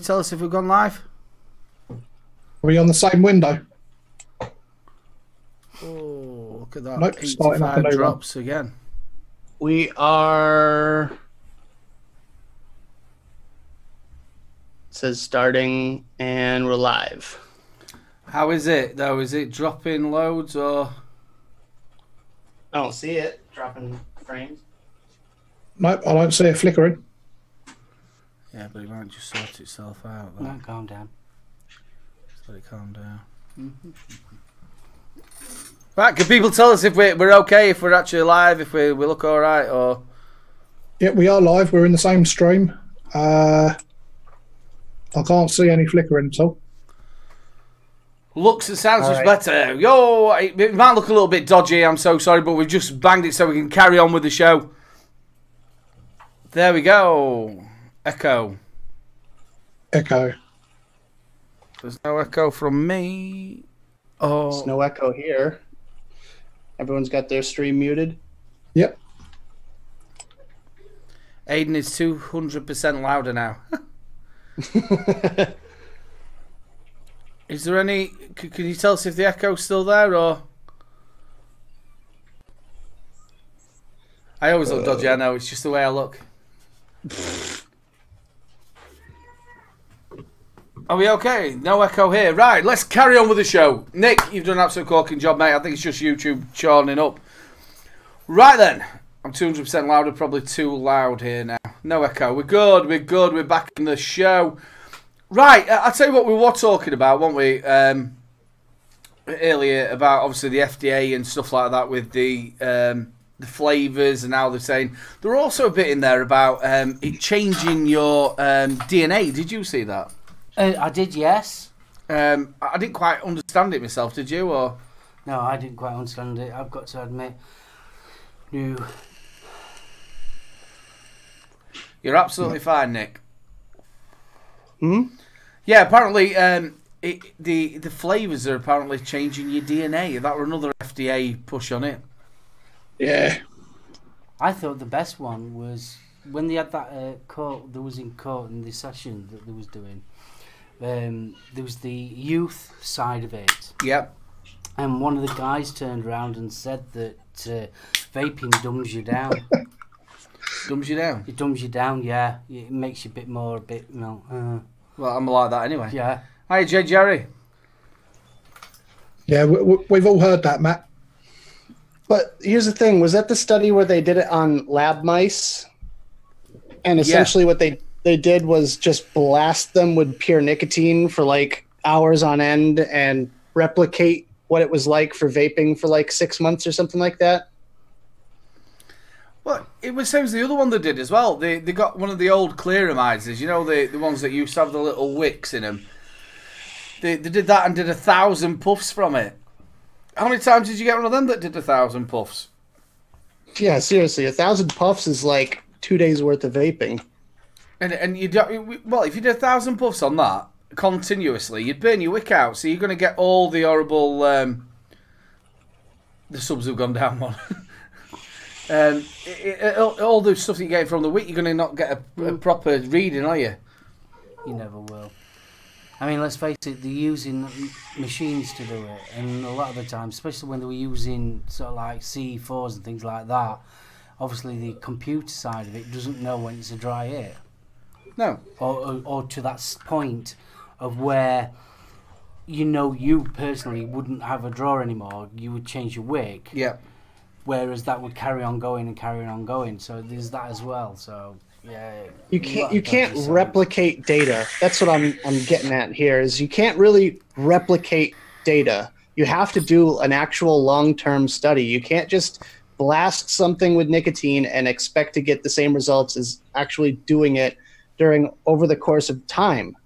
tell us if we've gone live? Are we on the same window? Oh, look at that. Nope, 85 drops again. We are... It says starting and we're live. How is it, though? Is it dropping loads or...? I don't see it dropping frames. Nope, I don't see it flickering. Yeah, but it might just sort itself out. Though. No, calm down. Just let it calm down. Right, can people tell us if we're okay, if we're actually live, if we look all right, or? Yeah, we are live. We're in the same stream. I can't see any flickering at all. Looks and sounds much better. Yo, it might look a little bit dodgy. I'm so sorry, but we've just banged it so we can carry on with the show. There we go. Echo. Echo. There's no echo from me. Oh, There's no echo here. Everyone's got their stream muted. Yep. Aiden is 200% louder now. Is there any... Can you tell us if the echo's still there, or... I always look dodgy, I know. It's just the way I look. Are we okay? No echo here. Right, let's carry on with the show. Nick, you've done an absolute corking job, mate. I think it's just YouTube churning up. Right then. I'm 200% louder, probably too loud here now. No echo. We're good, we're good. We're back in the show. Right, I'll tell you what we were talking about, weren't we? Earlier about, obviously, the FDA and stuff like that with the flavours, and now they're saying... There were also a bit in there about it changing your DNA. Did you see that? I did, yes. I didn't quite understand it myself, did you? Or no, I didn't quite understand it. I've got to admit. No. You're absolutely fine, Nick. Hmm? Yeah, apparently the flavours are apparently changing your DNA. That were another FDA push on it. Yeah. I thought the best one was when they had that court that was in court in the session that they was doing. There was the youth side of it. Yep. And one of the guys turned around and said that vaping dumbs you down. Dumbs you down? It dumbs you down, yeah. It makes you a bit, you know... Well, I'm like that anyway. Yeah. Hi, J. Jerry. Yeah, we've all heard that, Matt. But here's the thing. Was that the study where they did it on lab mice? And essentially what they did was just blast them with pure nicotine for like hours on end and replicate what it was like for vaping for like 6 months or something like that? Well, it was same as the other one they did as well. They got one of the old clearamizers, you know, the ones that used to have the little wicks in them. They did that and did 1,000 puffs from it. How many times did you get one of them that did 1,000 puffs? Yeah, seriously, 1,000 puffs is like 2 days worth of vaping. And you don't, well, if you did 1,000 puffs on that continuously, you'd burn your wick out. So you're going to get all the horrible. The subs have gone down one. All the stuff that you get from the wick, you're going to not get a proper reading, are you? You never will. I mean, let's face it, they're using machines to do it, and a lot of the time, especially when they were using sort of like CE4s and things like that, obviously the computer side of it doesn't know when it's a dry hit. No. Or to that point of where, you know, you personally wouldn't have a draw anymore, you would change your wick. Yeah. Whereas that would carry on going and carrying on going. So there's that as well. So yeah. You can't replicate data. That's what I'm getting at here is you can't really replicate data. You have to do an actual long-term study. You can't just blast something with nicotine and expect to get the same results as actually doing it over the course of time.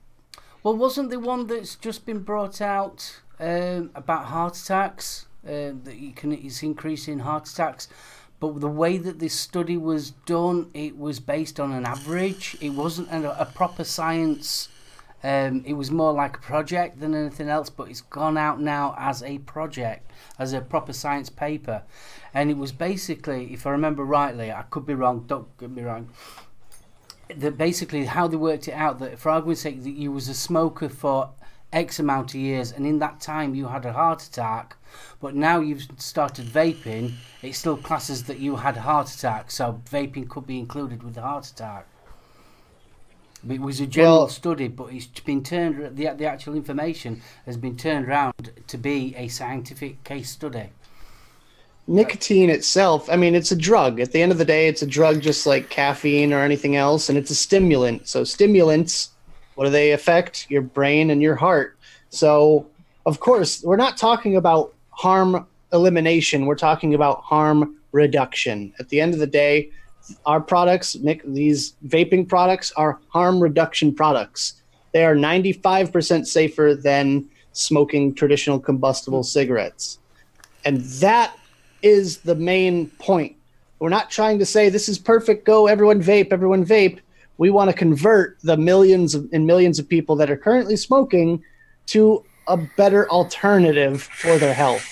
Well, wasn't the one that's just been brought out about heart attacks? That it's increasing heart attacks, but the way that this study was done, it was based on an average. It wasn't a proper science. It was more like a project than anything else, but it's gone out now as a project, as a proper science paper. And it was basically, if I remember rightly, I could be wrong, don't get me wrong, that basically how they worked it out, that for argument's sake, that you was a smoker for X amount of years, and in that time you had a heart attack, but now you've started vaping, it still classes that you had a heart attack, so vaping could be included with the heart attack. It was a general study, but it's been turned, the actual information has been turned around to be a scientific case study. Nicotine itself, I mean, it's a drug. At the end of the day, it's a drug just like caffeine or anything else, and it's a stimulant. So stimulants, what do they affect? Your brain and your heart. So, of course, we're not talking about harm elimination. We're talking about harm reduction. At the end of the day, our products, these vaping products, are harm reduction products. They are 95% safer than smoking traditional combustible cigarettes. And that is the main point. We're not trying to say this is perfect, go everyone vape, everyone vape. We want to convert the millions and millions of people that are currently smoking to a better alternative for their health.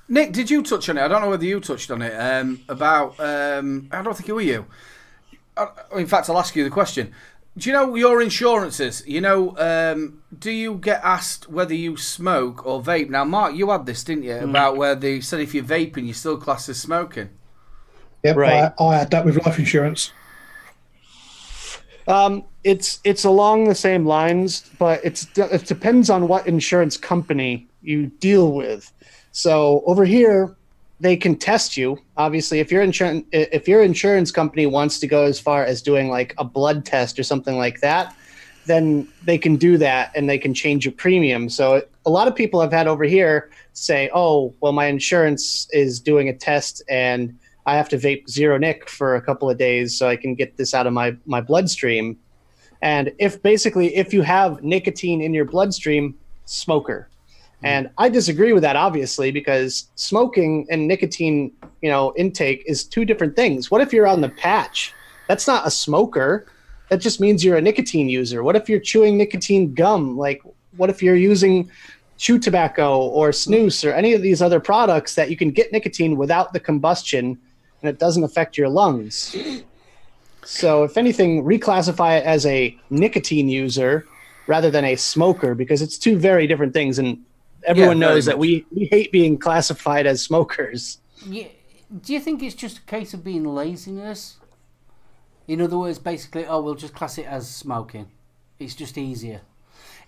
Nick, did you touch on it? I don't know whether you touched on it. I don't think it were you. In fact, I'll ask you the question. Do you know your insurances? You know, do you get asked whether you smoke or vape? Now, Mark, you had this, didn't you? About where they said if you're vaping, you're still classed as smoking. Yep, right. I had that with life insurance. It's along the same lines, but it depends on what insurance company you deal with. So over here, they can test you. Obviously, if your insurance company wants to go as far as doing like a blood test or something like that, then they can do that and they can change your premium. So a lot of people I've had over here say, oh, well, my insurance is doing a test and I have to vape zero nic for a couple of days so I can get this out of my bloodstream. And if you have nicotine in your bloodstream, smoker. And I disagree with that, obviously, because smoking and nicotine, intake is two different things. What if you're on the patch? That's not a smoker. That just means you're a nicotine user. What if you're chewing nicotine gum? Like, what if you're using chew tobacco or snus or any of these other products that you can get nicotine without the combustion and it doesn't affect your lungs? So if anything, reclassify it as a nicotine user rather than a smoker, because it's two very different things. And everyone knows that we hate being classified as smokers. Yeah. Do you think it's just a case of being laziness? In other words, basically, we'll just class it as smoking. It's just easier.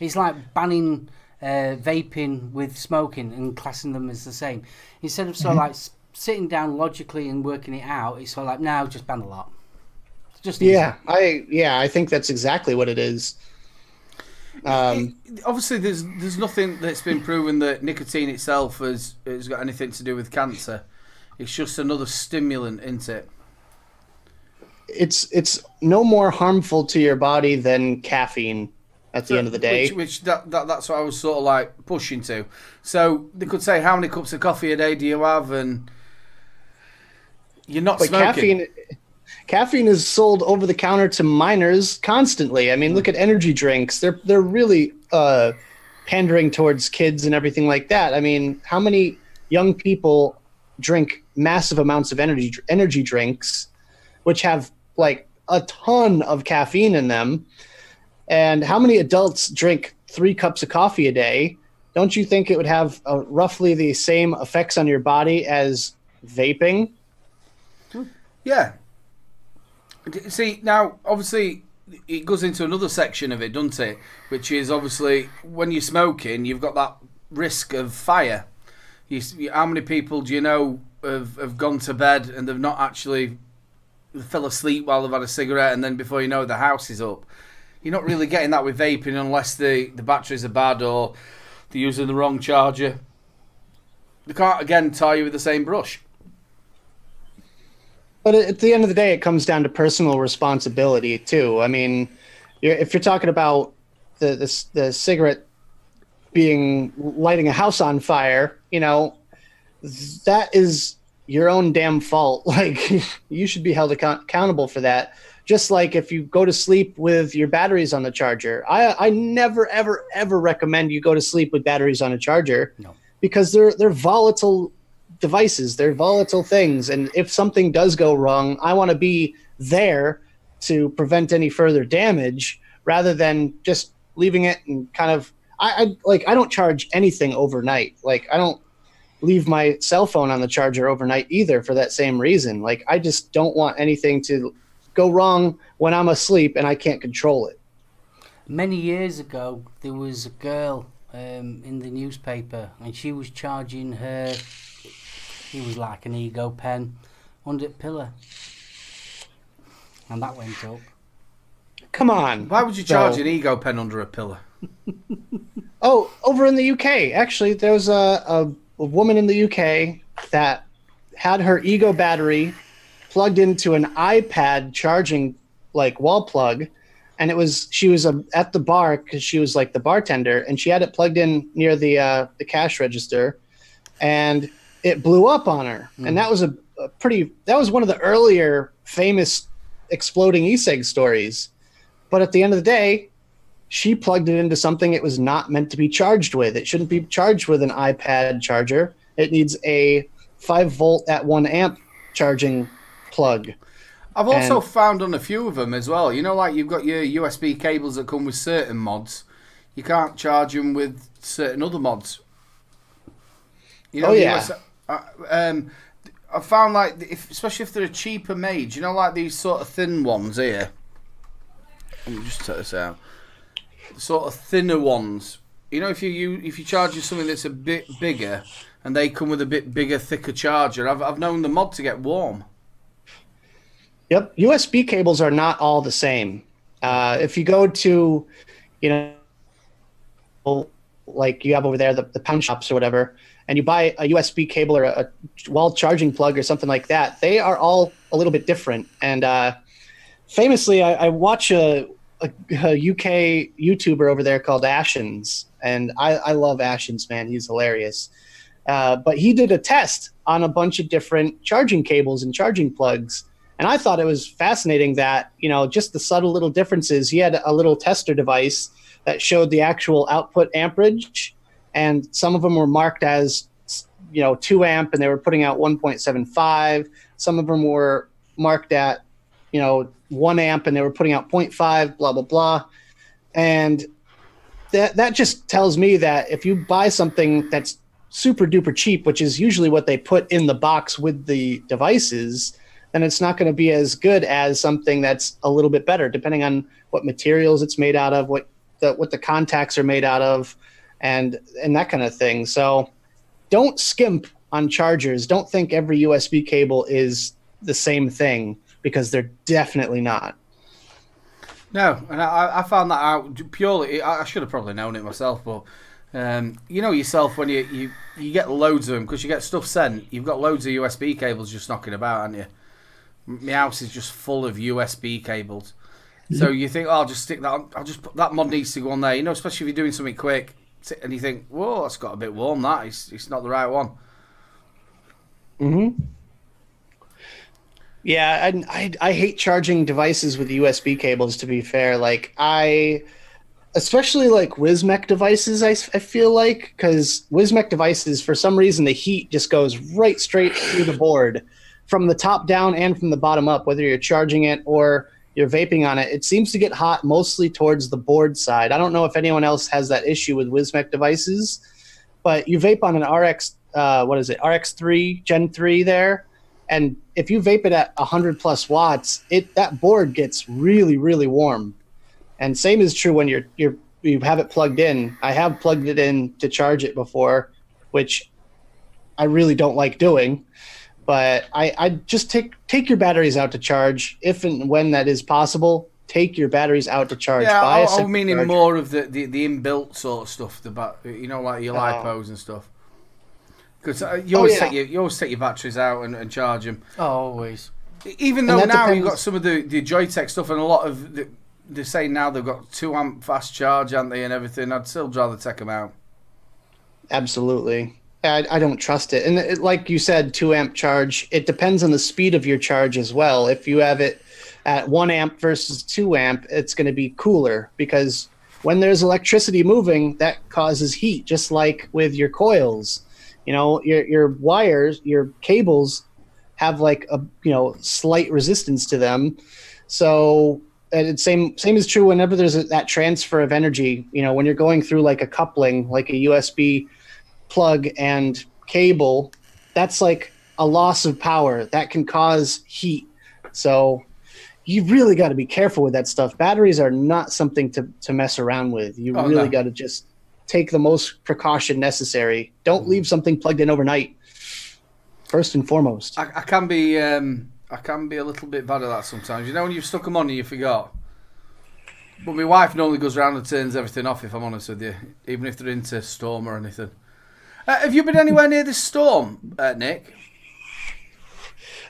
It's like banning vaping with smoking and classing them as the same. Instead of sitting down logically and working it out, it's sort of like, no, just ban a lot. It's just easier. I think that's exactly what it is. Obviously, there's nothing that's been proven that nicotine itself has got anything to do with cancer. It's just another stimulant, isn't it? It's no more harmful to your body than caffeine at the end of the day. That's what I was sort of like pushing to. So they could say, how many cups of coffee a day do you have? And you're not smoking. Caffeine is sold over the counter to minors constantly. I mean, look at energy drinks. They're really pandering towards kids and everything like that. I mean, how many young people drink massive amounts of energy drinks, which have like a ton of caffeine in them? And how many adults drink 3 cups of coffee a day? Don't you think it would have roughly the same effects on your body as vaping? Yeah. See, now, obviously, it goes into another section of it, doesn't it? Which is, obviously, when you're smoking, you've got that risk of fire. How many people do you know have gone to bed and they've not actually fell asleep while they've had a cigarette, and then before you know it, the house is up? You're not really getting that with vaping unless the batteries are bad or they're using the wrong charger. They can't, again, tie you with the same brush. But at the end of the day, it comes down to personal responsibility, too. I mean, if you're talking about the cigarette lighting a house on fire, that is your own damn fault. Like, you should be held accountable for that. Just like if you go to sleep with your batteries on the charger. I never, ever, ever recommend you go to sleep with batteries on a charger. No. Because they're volatile devices. They're volatile things. And if something does go wrong, I want to be there to prevent any further damage, rather than just leaving it and kind of, I don't charge anything overnight. Like, I don't leave my cell phone on the charger overnight either, for that same reason. Like, I just don't want anything to go wrong when I'm asleep and I can't control it. Many years ago, there was a girl in the newspaper, and she was charging her, it was like an ego pen, under a pillar. And that went up. Come on. Why would you charge an ego pen under a pillar? Oh, over in the UK, actually, there was a woman in the UK that had her ego battery plugged into an iPad charging like wall plug, and she was at the bar because she was like the bartender, and she had it plugged in near the cash register, and it blew up on her. And that was that was one of the earlier famous exploding e-cig stories. But at the end of the day, she plugged it into something it was not meant to be charged with. It shouldn't be charged with an iPad charger. It needs a 5-volt at 1 amp charging plug. I've also found on a few of them as well, you know, like you've got your USB cables that come with certain mods. You can't charge them with certain other mods. You know, I found, like, especially if they're a cheaper made, you know, like these sort of thin ones here. Let me just take this out. Sort of thinner ones. You know, if you charge something that's a bit bigger, and they come with a bit bigger, thicker charger, I've known the mod to get warm. Yep, USB cables are not all the same. If you go to, you know, like you have over there, the pound shops or whatever, and you buy a USB cable or a wall charging plug or something like that, they are all a little bit different. And famously, I watch a UK YouTuber over there called Ashens, and I love Ashens, man. He's hilarious. But he did a test on a bunch of different charging cables and charging plugs. And I thought it was fascinating that, you know, just the subtle little differences. He had a little tester device that showed the actual output amperage, and some of them were marked as, you know, 2 amp, and they were putting out 1.75. Some of them were marked at, you know, 1 amp, and they were putting out 0.5, blah, blah, blah. And that just tells me that if you buy something that's super duper cheap, which is usually what they put in the box with the devices, then it's not going to be as good as something that's a little bit better, depending on what materials it's made out of, what the contacts are made out of, and that kind of thing. So don't skimp on chargers. Don't think every USB cable is the same thing, because they're definitely not. No, and I found that out purely. I should have probably known it myself, but you know yourself when you get loads of them, because you get stuff sent. You've got loads of USB cables just knocking about, haven't you? My house is just full of USB cables. So you think, oh, I'll just stick that on. I'll just put that mod needs to go on there. You know, especially if you're doing something quick, and you think, whoa, that's got a bit warm. It's not the right one. Mm-hmm. Yeah, I hate charging devices with USB cables, to be fair. Like, especially like WizMech devices, I feel like, because WizMech devices, for some reason, the heat just goes right straight through the board, from the top down and from the bottom up, whether you're charging it or you're vaping on it. It seems to get hot mostly towards the board side. I don't know if anyone else has that issue with WizMech devices, but you vape on an RX3 Gen 3 there, and if you vape it at 100 plus watts, that board gets really, really warm. And same is true when you have it plugged in. I have plugged it in to charge it before, which I really don't like doing. But I just take your batteries out to charge, if and when that is possible. Take your batteries out to charge. Yeah, I'm meaning more of the inbuilt sort of stuff, you know, like your lipos and stuff. Because you always take your batteries out and charge them. Oh, always. Even though now you've got some of the Joytech stuff, and a lot of they're saying now they've got 2 amp fast charge, aren't they, and everything. I'd still rather take them out. Absolutely. I don't trust it. And like you said, 2 amp charge, it depends on the speed of your charge as well. If you have it at 1 amp versus 2 amp, it's going to be cooler, because when there's electricity moving, that causes heat, just like with your coils. You know, your wires, your cables have like a slight resistance to them. So and it's same is true whenever there's that transfer of energy. When you're going through like a coupling, like a USB plug and cable, that's like a loss of power that can cause heat. So you really got to be careful with that stuff. Batteries are not something to mess around with. You really got to just take the most precaution necessary. Don't leave something plugged in overnight. First and foremost. I can be a little bit bad at that sometimes. When you've stuck them on and you forgot. But my wife normally goes around and turns everything off, if I'm honest with you, even if they're into storm or anything. Have you been anywhere near this storm, Nick?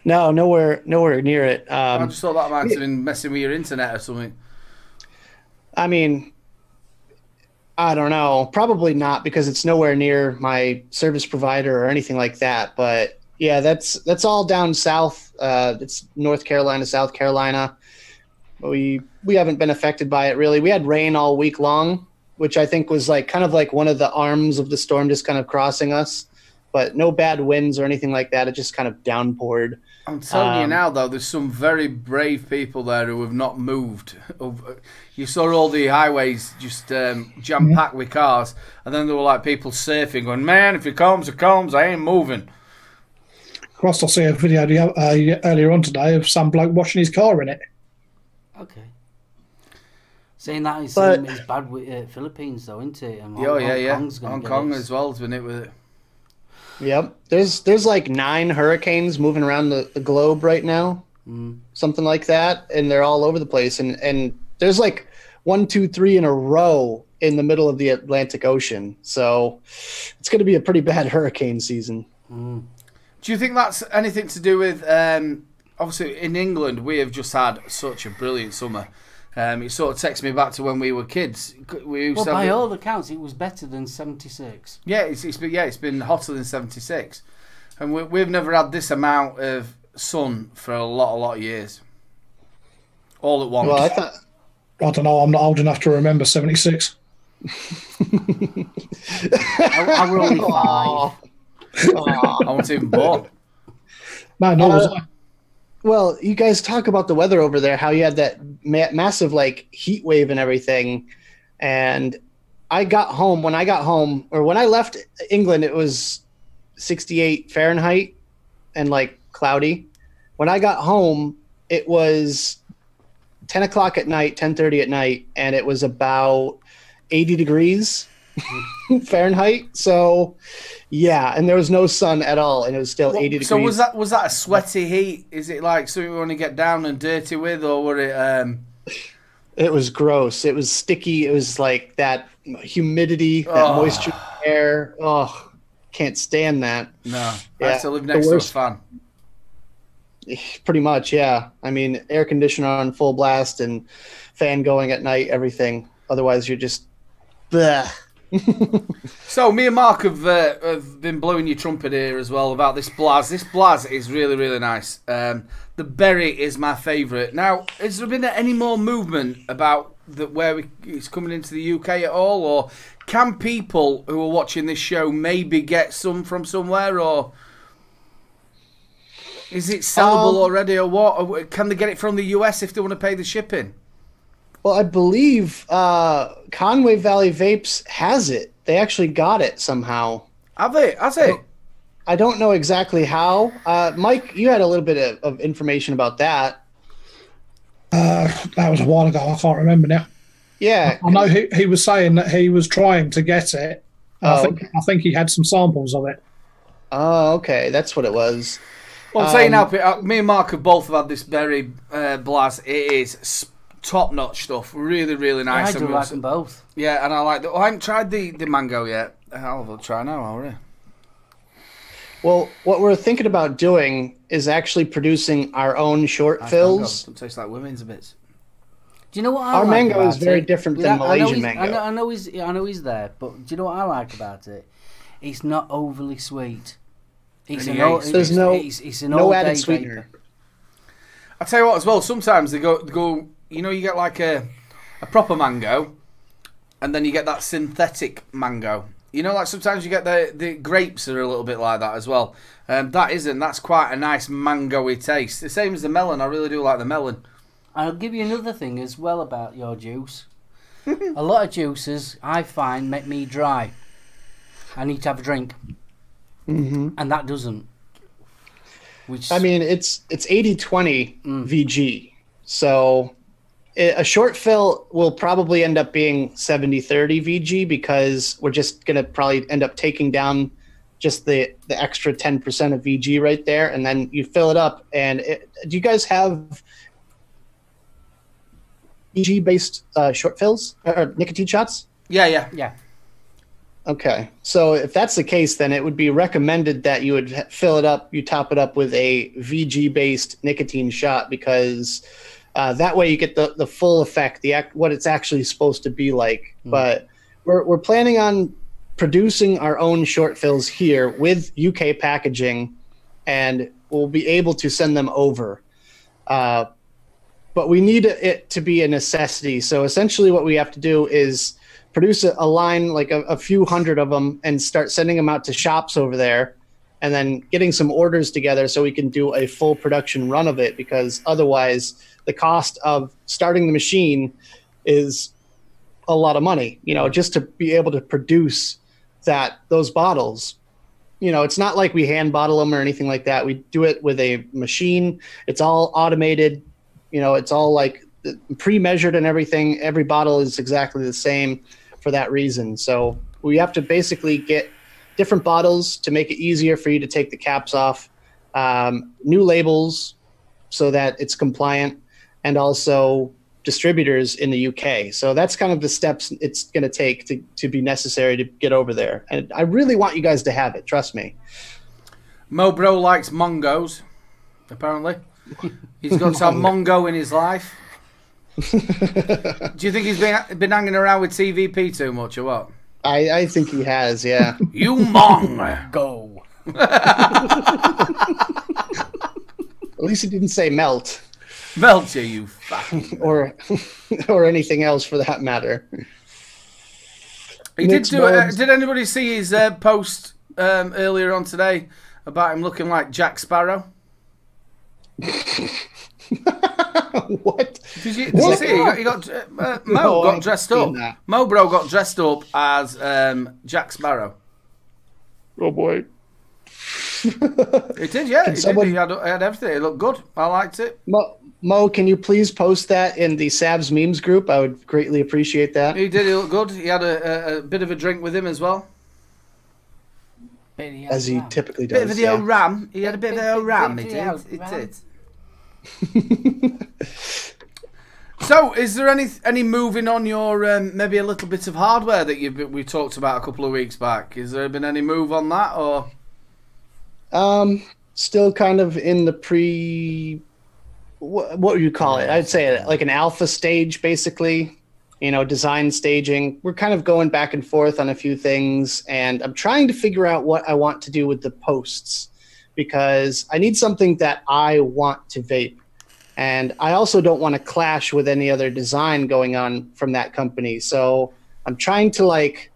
No, nowhere near it. I just thought that might have been messing with your internet or something. I mean, I don't know. Probably not, because it's nowhere near my service provider or anything like that. But yeah, that's all down south. It's North Carolina, South Carolina. We haven't been affected by it really. We had rain all week long, which I think was like kind of like one of the arms of the storm just kind of crossing us. But no bad winds or anything like that. It just kind of downpoured. I'm telling you now, though, there's some very brave people there who have not moved. You saw all the highways just jam-packed with cars, and then there were like people surfing, going, "Man, if it comes, it comes. I ain't moving." Crossed, I see a video earlier on today of some bloke washing his car in it. Okay. Saying that is bad with Philippines, though, isn't it? And Hong Kong as well has been hit with it. Yep. There's like 9 hurricanes moving around the globe right now. Something like that. And they're all over the place. And there's like 1, 2, 3 in a row in the middle of the Atlantic Ocean. So it's going to be a pretty bad hurricane season. Do you think that's anything to do with, obviously in England, we have just had such a brilliant summer. It sort of takes me back to when we were kids. By all accounts, it was better than 76. Yeah, it's been hotter than 76, and we've never had this amount of sun for a lot of years, all at once. Well, I don't know. I'm not old enough to remember 76. I were only 5. I wasn't even born. No, nor was I. Well, you guys talk about the weather over there, how you had that massive like heat wave and everything. And when I left England, it was 68 Fahrenheit and like cloudy. When I got home, it was 10 o'clock at night, 10:30 at night, and it was about 80 degrees Fahrenheit. So yeah, and there was no sun at all, and it was still 80 degrees. So was that a sweaty heat? Is it like something you want to get down and dirty with, or were it? It was gross. It was sticky. It was like that humidity, that moisture in the air. Oh, can't stand that. No, I have to live next to a fan. Pretty much, yeah. I mean, air conditioner on full blast and fan going at night, everything. Otherwise, you're just bleh. So me and Mark have been blowing your trumpet here as well about this Blaz. This Blaz is really, really nice. The berry is my favourite. Now, has there been any more movement about where it's coming into the UK at all, or can people who are watching this show maybe get some from somewhere, or is it sellable already, or what? Or can they get it from the US if they want to pay the shipping? Well, I believe Conway Valley Vapes has it. They actually got it somehow. Have they? Has it? I don't know exactly how. Mike, you had a little bit of information about that. That was a while ago. I can't remember now. Yeah. I know he was saying that he was trying to get it. I think he had some samples of it. Oh, okay. That's what it was. Well, I'm saying now, me and Mark have both had this berry Blaz. It is top-notch stuff. Really, really nice. I do like them both. Yeah, and I like I haven't tried the mango yet. I'll have a try now, already. Well, what we're thinking about doing is actually producing our own short fills. Don't taste like women's bits. Do you know what our mango is very different than Malaysian mango. I know he's there, but do you know what I like about it? It's not overly sweet. It's There's no added sweetener. I tell you what, as well. Sometimes they go. You know, you get like a proper mango, and then you get that synthetic mango. You know, like sometimes you get the grapes are a little bit like that as well. That isn't. That's quite a nice mango-y taste. The same as the melon. I really do like the melon. I'll give you another thing as well about your juice. A lot of juices, I find, make me dry. I need to have a drink. Mm-hmm. And that doesn't. Which... I mean, it's 80-20 VG. So a short fill will probably end up being 70-30 VG because we're just going to probably end up taking down just the extra 10% of VG right there. And then you fill it up. And do you guys have VG-based short fills or nicotine shots? Yeah. Okay. So if that's the case, then it would be recommended that you would fill it up, you top it up with a VG-based nicotine shot because that way you get the full effect, what it's actually supposed to be like. But we're planning on producing our own short fills here with UK packaging, and we'll be able to send them over. But we need it to be a necessity. So essentially what we have to do is produce a line, like a few hundred of them, and start sending them out to shops over there, and then getting some orders together so we can do a full production run of it, because otherwise the cost of starting the machine is a lot of money, you know, just to be able to produce those bottles. You know, it's not like we hand bottle them or anything like that. We do it with a machine. It's all automated. You know, it's all like pre-measured and everything. Every bottle is exactly the same for that reason. So we have to basically get different bottles to make it easier for you to take the caps off, new labels so that it's compliant, and also distributors in the UK. So that's kind of the steps it's going to take to be necessary to get over there. And I really want you guys to have it. Trust me. Mobro likes mongos, apparently. He's got some mongo in his life. Do you think he's been hanging around with TVP too much or what? I think he has, yeah. You mongo. At least he didn't say melt. Melt you fucking or anything else for that matter. He did do it. Did anybody see his post earlier on today about him looking like Jack Sparrow? What? Did you see? Mo got dressed up. Mobro got dressed up as Jack Sparrow. Oh boy. It did, yeah. He had everything. It looked good. I liked it. Mo, can you please post that in the Savs memes group? I would greatly appreciate that. He did. He looked good. He had a bit of a drink with him as well. As he typically does. Bit of the old ram. He had a bit of the old ram. He did. So, is there any moving on your maybe a little bit of hardware that we talked about a couple of weeks back? Has there been any move on that, or? Still kind of in the what would you call it? I'd say like an alpha stage, basically. You know, design staging. We're kind of going back and forth on a few things, and I'm trying to figure out what I want to do with the posts, because I need something that I want to vape. And I also don't want to clash with any other design going on from that company. So I'm trying to like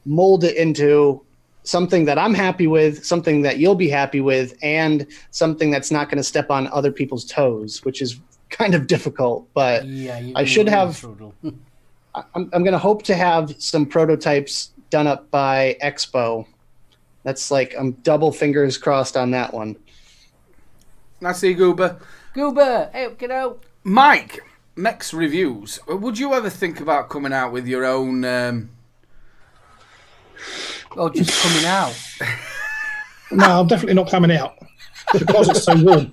mold it into something that I'm happy with, something that you'll be happy with, and something that's not going to step on other people's toes, which is kind of difficult. But yeah, I should have, I'm going to hope to have some prototypes done up by Expo. That's like, I'm double fingers crossed on that one. I see Goober. Goober, hey, get out. Mike, mechs reviews. Would you ever think about coming out with your own... Oh, just coming out? No, I'm definitely not coming out. Because it's so warm.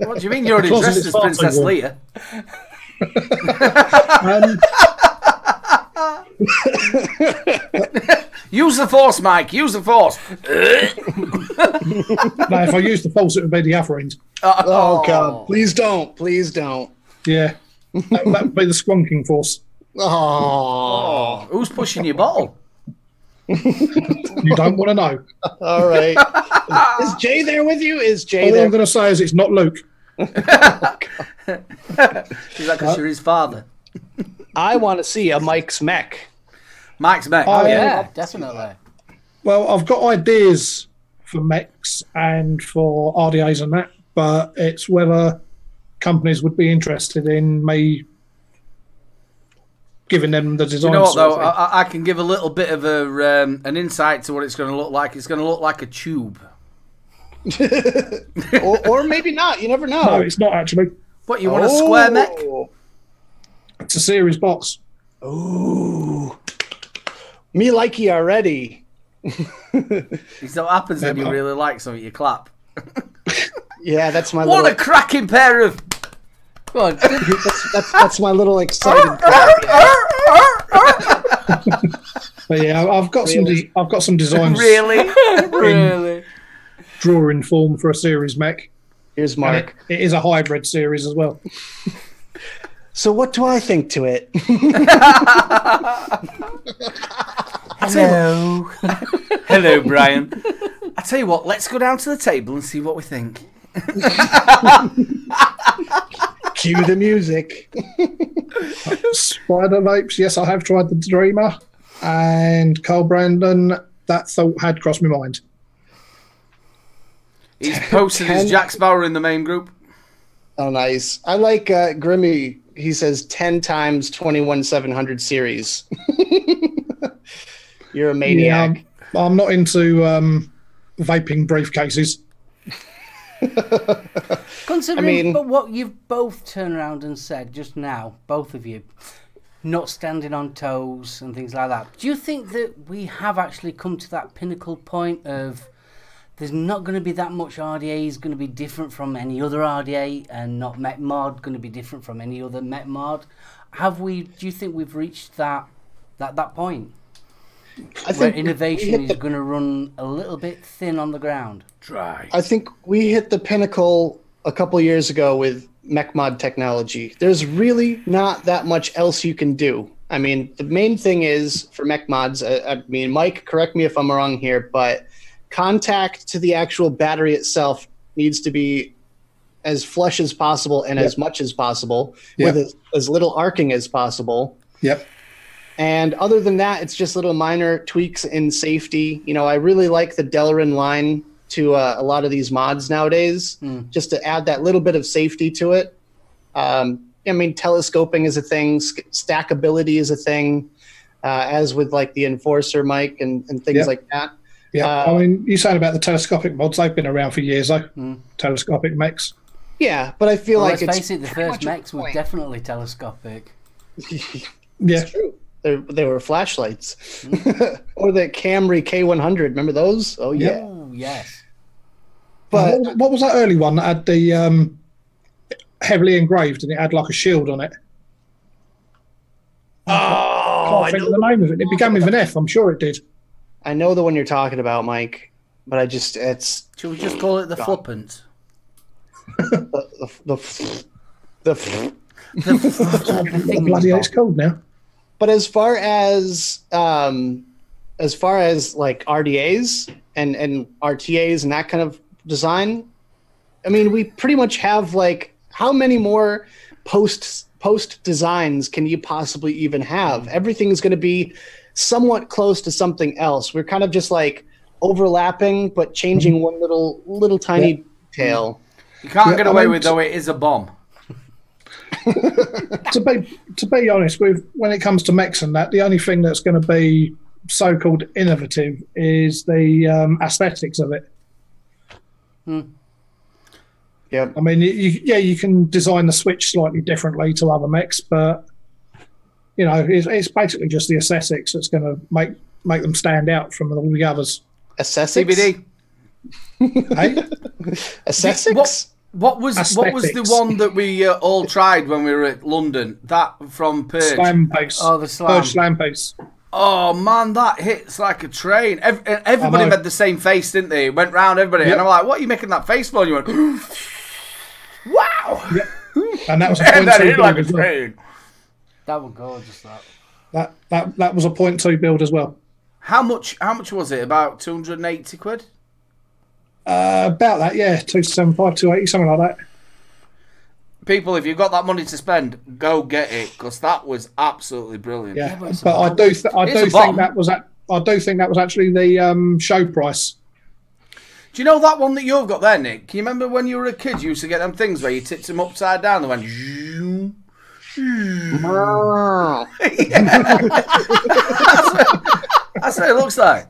What do you mean you're already dressed as Princess Leia? Use the force, Mike. Use the force. No, if I use the force, it would be the other end. Oh, God. Please don't. Please don't. Yeah. That would be the squonking force. Oh. Who's pushing your ball? You don't want to know. All right. Is Jay there with you? Is Jay All there? I'm going to say is it's not Luke. Is that because you're his father? I want to see a Mike's mech. Mike's mech. Oh, Yeah, definitely. Well, I've got ideas for mechs and for RDAs and that, but it's whether companies would be interested in me giving them the design. Do you know what, sort though? of thing. I can give a little bit of an insight to what it's going to look like. It's going to look like a tube. or maybe not. You never know. No, it's not actually. What, you want a square mech? It's a series box. Ooh. Me likey already. It's what happens when you really like something, you clap. Yeah, that's my What little... a cracking pair of... Go on. that's my little excited But yeah, I've got some designs. Really? Drawing form for a series mech. Here's Mark. It is a hybrid series as well. So what do I think to it? Hello. Hello, Brian. I tell you what, let's go down to the table and see what we think. Cue the music. Spider vapes, yes, I have tried the Dreamer. And Carl Brandon, that thought had crossed my mind. He's posted his Jack Sparrow in the main group. Oh, nice. I like Grimmy. He says 10 times 21,700 series. You're a maniac. Yeah, I'm not into vaping briefcases. Considering but what you've both turned around and said just now, both of you, not standing on toes and things like that, do you think that we have actually come to that pinnacle point of there's not going to be that much RDA is going to be different from any other RDA, and not mech mod going to be different from any other mech mod? Do you think we've reached that point? I think where innovation is going to run a little bit thin on the ground. Dry. I think we hit the pinnacle a couple of years ago with mech mod technology. There's really not that much else you can do. I mean, the main thing is for mech mods, I mean, Mike, correct me if I'm wrong here, but contact to the actual battery itself needs to be as flush as possible and as much as possible, with as little arcing as possible. Yep. And other than that, it's just little minor tweaks in safety. You know, I really like the Delrin line to a lot of these mods nowadays, just to add that little bit of safety to it. I mean, telescoping is a thing, stackability is a thing, as with like the Enforcer mic and things like that. Yeah, I mean, you said about the telescopic mods, they've been around for years, though. Telescopic mechs. Yeah, but I feel like let's face it, the first mechs were definitely telescopic. Yeah. It's true. They were flashlights. Or the Camry K100, remember those? Oh, yeah. Oh, yes. But what was that early one that had the heavily engraved and it had like a shield on it? I can't think of the name of it. It began with an F, I'm sure it did. I know the one you're talking about, Mike, but it's... Should we just call it the flippant? The bloody it's cold now. But as far as like RDAs and RTAs and that kind of design, I mean, we pretty much have like how many more post designs can you possibly even have? Everything's going to be somewhat close to something else. We're kind of just like overlapping, but changing one little tiny detail. You can't get away with, though, it is a bomb. To be honest, when it comes to mechs and that, the only thing that's going to be so-called innovative is the aesthetics of it. Yeah, I mean, you can design the switch slightly differently to other mechs, but you know, it's basically just the aesthetics that's going to make them stand out from all the others. Aesthetics? CBD. Hey? Aesthetics? What was the one that we all tried when we were at London? That from Purge. Slam pace. Oh, the slam. Purge slam pace. Oh man, that hits like a train. Everybody made the same face, didn't they? Went round everybody, and I'm like, "What are you making that face for?" And you went, "Wow!" Yep. And that was a and that 0.2 hit like a build as well. train. That was gorgeous. That was a 0.2 build as well. How much was it? About 280 quid. About that, yeah, 275, 280, something like that. people, if you've got that money to spend, go get it, because that was absolutely brilliant. Yeah, but but I do think bomb. that was actually the show price. Do you know that one that you've got there, Nick? Can you remember when you were a kid, you used to get them things where you tipped them upside down, they went... zoom, zoom. That's what it looks like.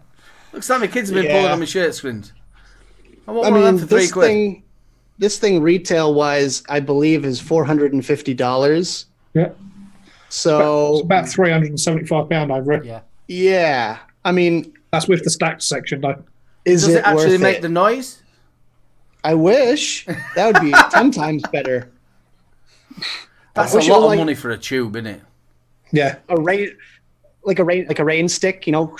Looks like my kids have been pulling on my shirt screens. I want one of them for £3. This thing retail-wise, I believe, is $450. Yeah. So it's about £375 over it. Yeah. Yeah. I mean, that's with the stacked section, though. Does it actually worth make it? the noise? I wish. That would be 10 times better. That's a lot of money for a tube, isn't it? Yeah. Like a rain stick, you know.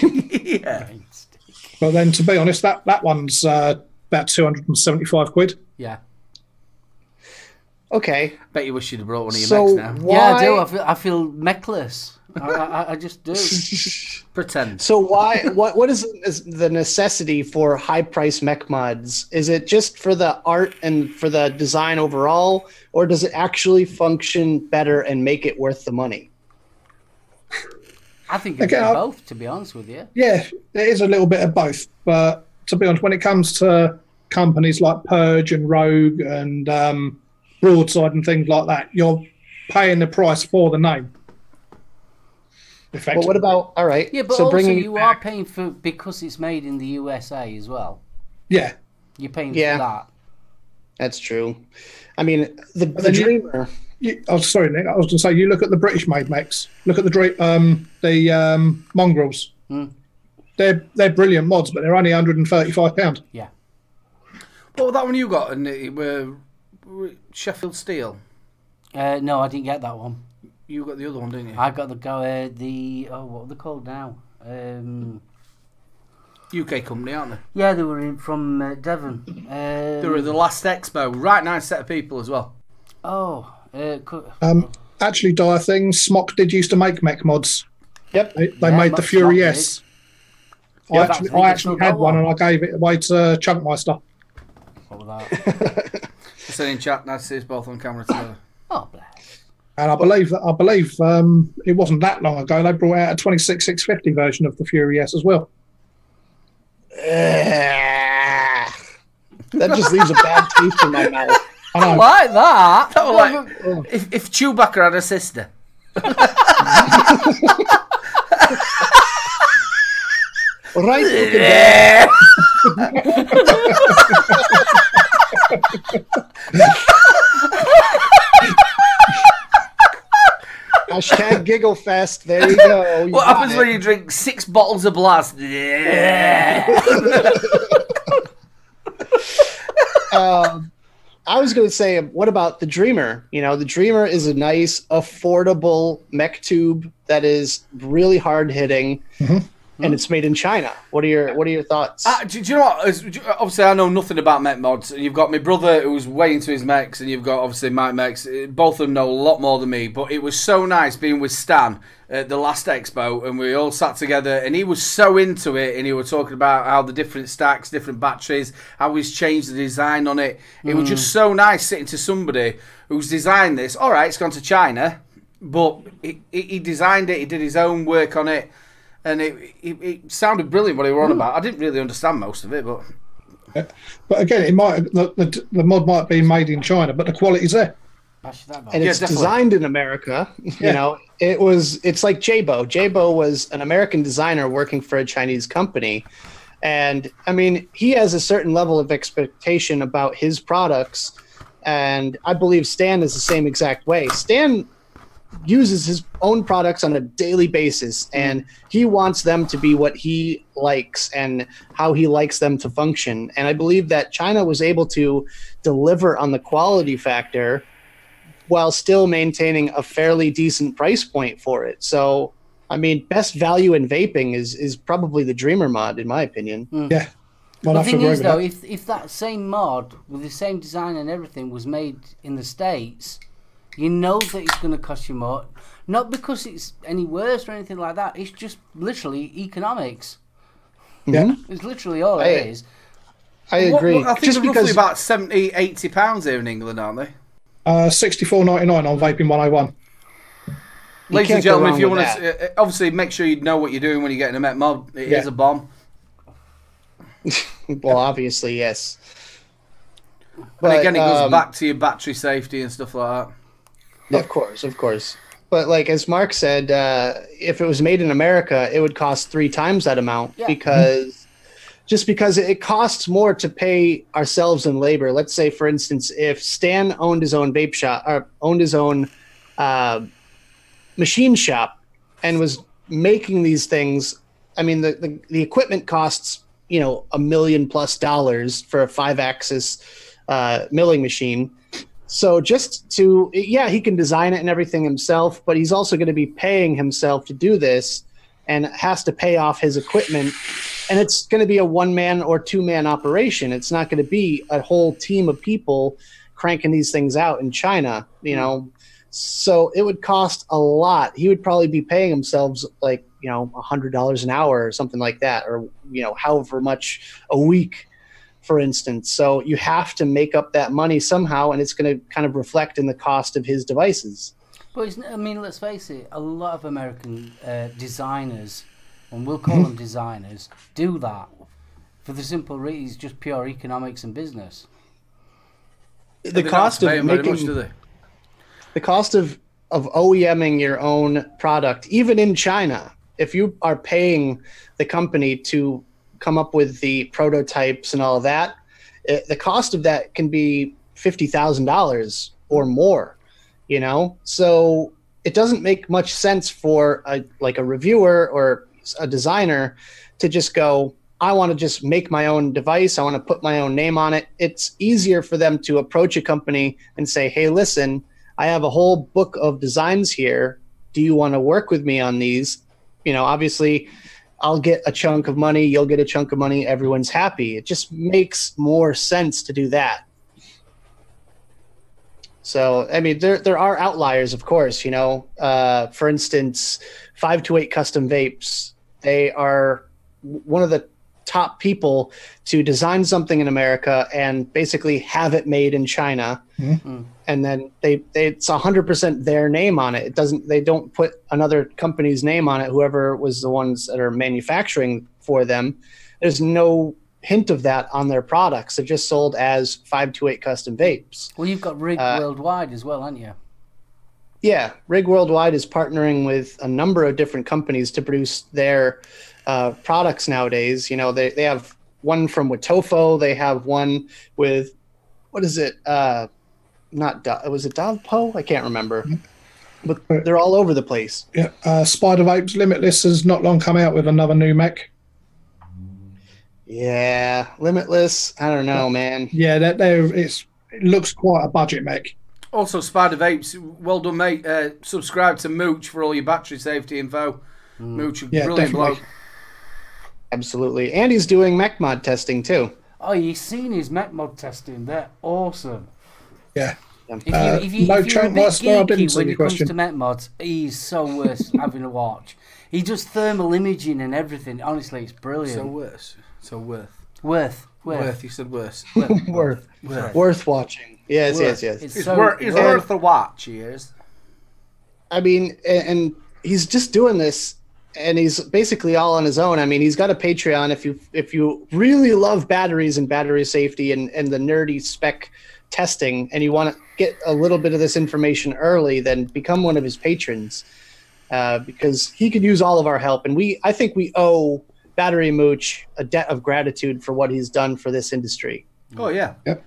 Yeah. But then, to be honest, that one's about 275 quid. Yeah. Okay. Bet you wish you'd have brought one of your mechs now. Yeah, I do. I feel mechless. I just do. Pretend. So why? What is the necessity for high price mech mods? Is it just for the art and for the design overall, or does it actually function better and make it worth the money? I think it's both, to be honest with you. Yeah, it is a little bit of both. But to be honest, when it comes to companies like Purge and Rogue and Broadside and things like that, you're paying the price for the name. Well, what about, all right. Yeah, but so also bringing you are paying for, because it's made in the USA as well. Yeah. You're paying for that. That's true. I mean, the Dreamer... sorry, Nick. I was going to say, you look at the British-made mechs. Look at the Mongrels. They're brilliant mods, but they're only £135. What Yeah. was that one you got? And it were Sheffield Steel. No, I didn't get that one. You got the other one, didn't you? I got what are they called now? UK company, aren't they? Yeah, they were from Devon. They were the last expo. Right nice set of people as well. Actually, dire things. Smock did used to make mech mods. Yep. They made the Fury S. I actually had one and I gave it away to Chunkmeister. What was that? I said in chat, nice to see us both on camera together. Oh, bless. And I believe it wasn't that long ago they brought out a 26650 version of the Fury S as well. That just leaves a bad taste in my mouth. I like that. That was like if Chewbacca had a sister. Right. Hashtag giggle fest. There you go. What happens when you drink 6 bottles of Blast? I was going to say, what about the Dreamer? You know, the Dreamer is a nice, affordable mech tube that is really hard hitting, and it's made in China. What are your thoughts? Do you know what? Obviously, I know nothing about mech mods. You've got my brother who's way into his mechs, and you've got obviously my mechs. Both of them know a lot more than me. But it was so nice being with Stan at the last expo, and we all sat together, and he was so into it, and he was talking about how the different stacks, different batteries, how he's changed the design on it. It was just so nice sitting to somebody who's designed this. All right, it's gone to China, but he designed it. He did his own work on it. And it sounded brilliant what he were on about. I didn't really understand most of it, but... Yeah. But again, the mod might be made in China, but the quality's there. And it's designed in America. You know, it's like Jabo. Jabo was an American designer working for a Chinese company. And, I mean, he has a certain level of expectation about his products. And I believe Stan is the same exact way. Stan uses his own products on a daily basis, and he wants them to be what he likes and how he likes them to function. And I believe that China was able to deliver on the quality factor while still maintaining a fairly decent price point for it. So, I mean, best value in vaping is probably the Dreamer mod, in my opinion. Yeah. Well, the thing is, though, if that same mod with the same design and everything was made in the States, you know that it's going to cost you more. Not because it's any worse or anything like that. It's just literally economics. Yeah. It's literally all it is. I agree. I think they're roughly about 70, 80 pounds here in England, aren't they? $64.99 on Vaping 101. Ladies and gentlemen, if you want to, obviously make sure you know what you're doing when you're getting a mech mod. It is a bomb. Well, obviously, yes. But again, it goes back to your battery safety and stuff like that. Of course. But like as Mark said, if it was made in America, it would cost 3 times that amount because it costs more to pay ourselves in labor. Let's say, for instance, if Stan owned his own vape shop or owned his own machine shop and was making these things, I mean, the equipment costs, $1 million+ for a 5-axis milling machine. So he can design it and everything himself, but he's also going to be paying himself to do this and has to pay off his equipment. And it's going to be a 1-man or 2-man operation. It's not going to be a whole team of people cranking these things out in China, So it would cost a lot. He would probably be paying himself like, $100 an hour or something like that, or, however much a week, for instance. So you have to make up that money somehow, and it's going to kind of reflect in the cost of his devices. But let's face it, a lot of American designers, and we'll call them designers, do that for the simple reason it's just pure economics and business. The cost of making, the cost of OEMing your own product, even in China, if you are paying the company to come up with the prototypes and all of that, the cost of that can be $50,000 or more, So it doesn't make much sense for a reviewer or a designer to just go, I want to just make my own device. I want to put my own name on it. It's easier for them to approach a company and say, hey, listen, I have a whole book of designs here. Do you want to work with me on these? Obviously, I'll get a chunk of money. You'll get a chunk of money. Everyone's happy. It just makes more sense to do that. So, I mean, there are outliers, of course. For instance, 528 Custom Vapes. They are one of the top people to design something in America and basically have it made in China. Mm-hmm. And then it's 100% their name on it. They don't put another company's name on it, whoever was the ones that are manufacturing for them. There's no hint of that on their products. They're just sold as 528 Custom Vapes. Well, you've got Rig Worldwide as well, haven't you? Yeah, Rig Worldwide is partnering with a number of different companies to produce their products nowadays. They have one from Witofo. They have one with, what is it? Was it Dovpo? I can't remember. But they're all over the place. Yeah, Spider Vapes Limitless has not long come out with another new mech. Yeah, Limitless. I don't know, man. Yeah, it looks quite a budget mech. Also, Spider Vapes, well done, mate. Subscribe to Mooch for all your battery safety info. Mooch, brilliant bloke. Absolutely. And he's doing mech mod testing too. Oh, you've seen his mech mod testing. They're awesome. Yeah. If you're a bit geeky when it comes to mech mods, he's so worth having a watch. He does thermal imaging and everything. Honestly, it's brilliant. So worth. Worth. You said worse. Worth watching. Yes. It's worth a watch, he is. I mean, and he's just doing this, and he's basically all on his own. I mean, he's got a Patreon. If you really love batteries and battery safety and the nerdy spec testing, and you want to get a little bit of this information early, then become one of his patrons, because he could use all of our help. And I think we owe Battery Mooch a debt of gratitude for what he's done for this industry. Oh yeah. Yep.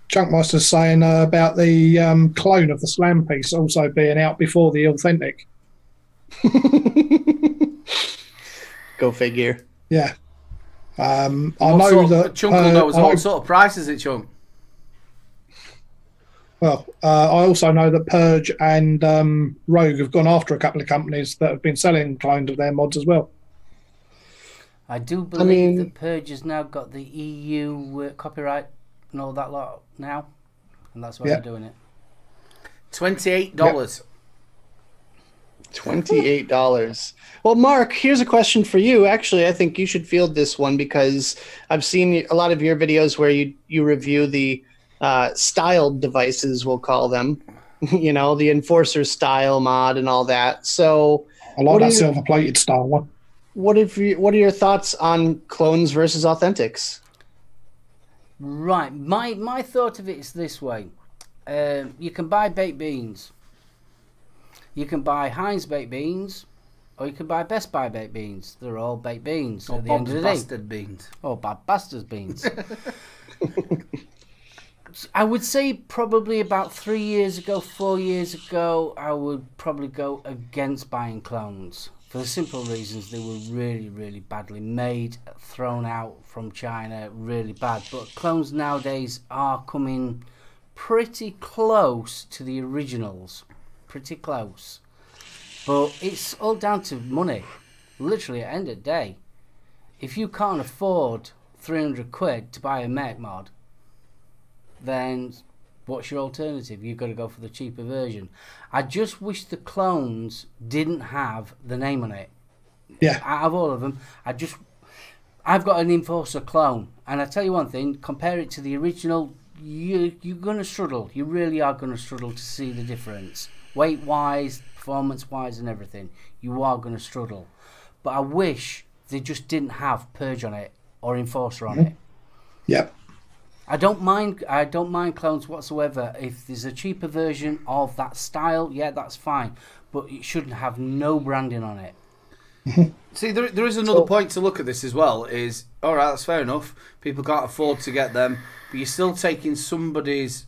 Chunkmaster's saying about the clone of the Slam piece also being out before the authentic. Go figure. Yeah. I know that Chunk will know as well. What sort of price is it, Chunk? Well, I also know that Purge and Rogue have gone after a couple of companies that have been selling clones of their mods as well. I do believe that Purge has now got the EU copyright and all that lot now, and that's why they're doing it. $28. $28. Well, Mark, here's a question for you. Actually, I think you should field this one because I've seen a lot of your videos where you review the styled devices, we'll call them. You know, the Enforcer style mod and all that. So I like that silver-plated style one. What are your thoughts on clones versus authentics? Right, my thought of it is this way. You can buy baked beans. You can buy Heinz baked beans, or you can buy Best Buy baked beans. They're all baked beans at the end of the day. Bastard beans. Or Bob Bastard's beans. I would say probably about 3 years ago, 4 years ago, I would probably go against buying clones. For the simple reasons they were really, really badly made, thrown out from China, really bad. But clones nowadays are coming pretty close to the originals. Pretty close. But it's all down to money. Literally, at the end of the day, if you can't afford 300 quid to buy a mech mod, then what's your alternative? You've got to go for the cheaper version. I just wish the clones didn't have the name on it. Yeah. Out of all of them, I've got an Enforcer clone, and I tell you one thing: compare it to the original, you're gonna struggle. You really are gonna struggle to see the difference, weight-wise, performance-wise, and everything. You are gonna struggle. But I wish they just didn't have Purge on it or Enforcer on it. Yep. I don't mind clones whatsoever. If there's a cheaper version of that style, yeah, that's fine. But it shouldn't have no branding on it. See, there is another point to look at this as well. Is all right, that's fair enough. People can't afford to get them, but you're still taking somebody's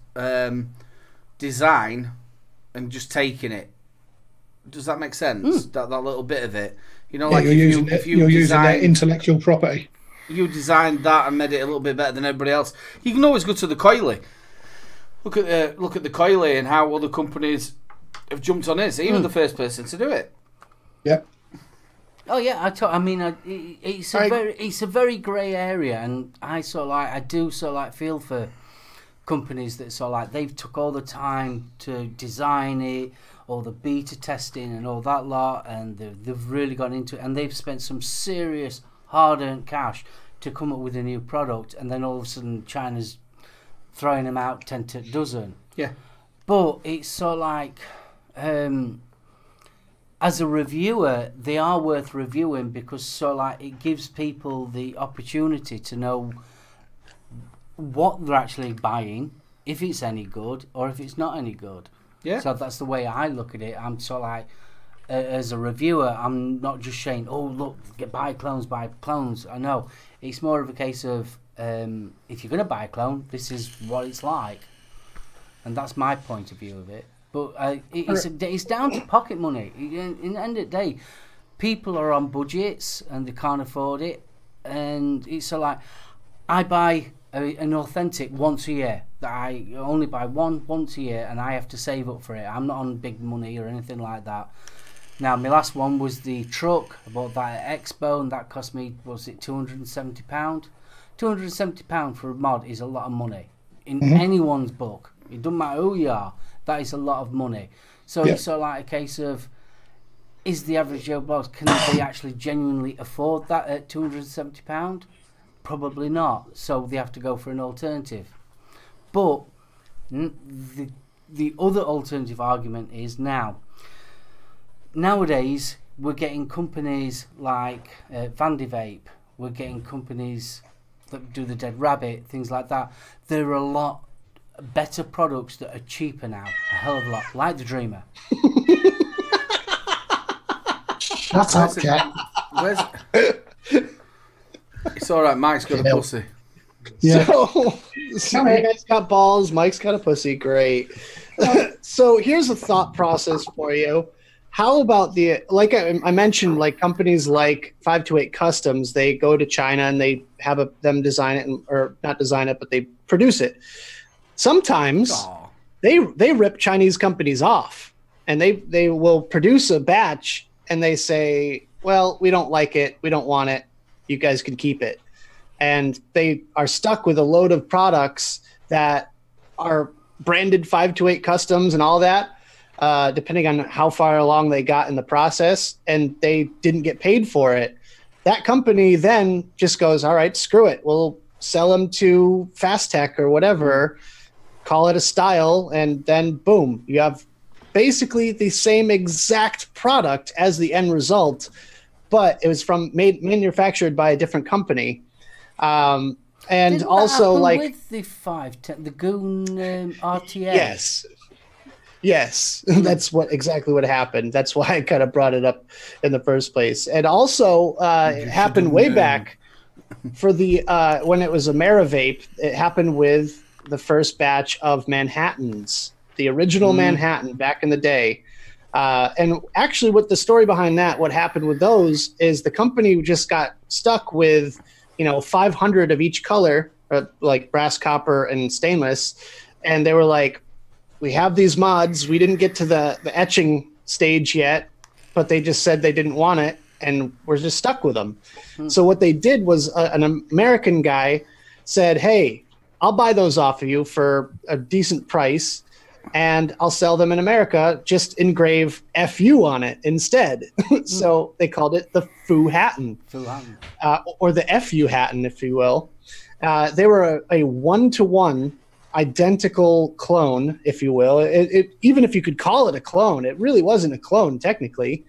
design and just taking it. Does that make sense? That little bit of it, you know, like if you're using their intellectual property. You designed that and made it a little bit better than everybody else. You can always go to the coily. Look at the coily and how other companies have jumped on it. Even the first person to do it. Yep. Oh yeah, it's a very grey area, and I do feel for companies that they've took all the time to design it, all the beta testing and all that lot, and they've really gone into it, and they've spent some serious hard-earned cash to come up with a new product, and then all of a sudden China's throwing them out 10 to a dozen. Yeah. But it's as a reviewer, they are worth reviewing because it gives people the opportunity to know what they're actually buying, if it's any good or if it's not any good. Yeah. So that's the way I look at it. I'm as a reviewer, I'm not just saying, oh, look, buy clones. I know. It's more of a case of, if you're going to buy a clone, this is what it's like. And that's my point of view of it. But it's down to pocket money. In the end of the day, people are on budgets and they can't afford it. And it's I buy an authentic once a year. I only buy once a year, and I have to save up for it. I'm not on big money or anything like that. Now, my last one was the truck. I bought that at Expo, and that cost me, was it £270? £270 for a mod is a lot of money in anyone's book. It doesn't matter who you are. That is a lot of money. So it's a case of, is the average Joe Blogs, can they actually genuinely afford that at £270? Probably not. So they have to go for an alternative. But the other alternative argument is nowadays we're getting companies like Vape. We're getting companies that do the Dead Rabbit, things like that. There are a lot better products that are cheaper now, a hell of a lot, like the Dreamer. Shut up, Cat. It's all right. Mike's got a pussy. Yeah. So Mike's got balls. Mike's got a pussy. Great. So here's a thought process for you. How about like I mentioned, like companies like 528 Customs, they go to China and they have them design it, or not design it, but they produce it. Sometimes they rip Chinese companies off, and they will produce a batch and they say, well, we don't like it, we don't want it, you guys can keep it. And they are stuck with a load of products that are branded 528 Customs and all that. depending on how far along they got in the process, and they didn't get paid for it. That company then just goes, all right, screw it. We'll sell them to Fast Tech or whatever, call it a style, and then boom, you have basically the same exact product as the end result, but it was manufactured by a different company. And Didn't also, that happen like with the 510, the Goon RTA. Yes, that's exactly what happened. That's why I kind of brought it up in the first place. And also, it happened way back for the when it was Vape. It happened with the first batch of Manhattans, the original Manhattan back in the day. And actually, what the story behind that, what happened with those is the company just got stuck with 500 of each color, like brass, copper, and stainless, and they were like, we have these mods. We didn't get to the etching stage yet, but they just said they didn't want it, and we're just stuck with them. So what they did was an American guy said, hey, I'll buy those off of you for a decent price, and I'll sell them in America. Just engrave FU on it instead. So they called it the Foo Hatton, or the FU Hatton, if you will. They were a one-to-one identical clone, if you will. Even if you could call it a clone, it really wasn't a clone technically,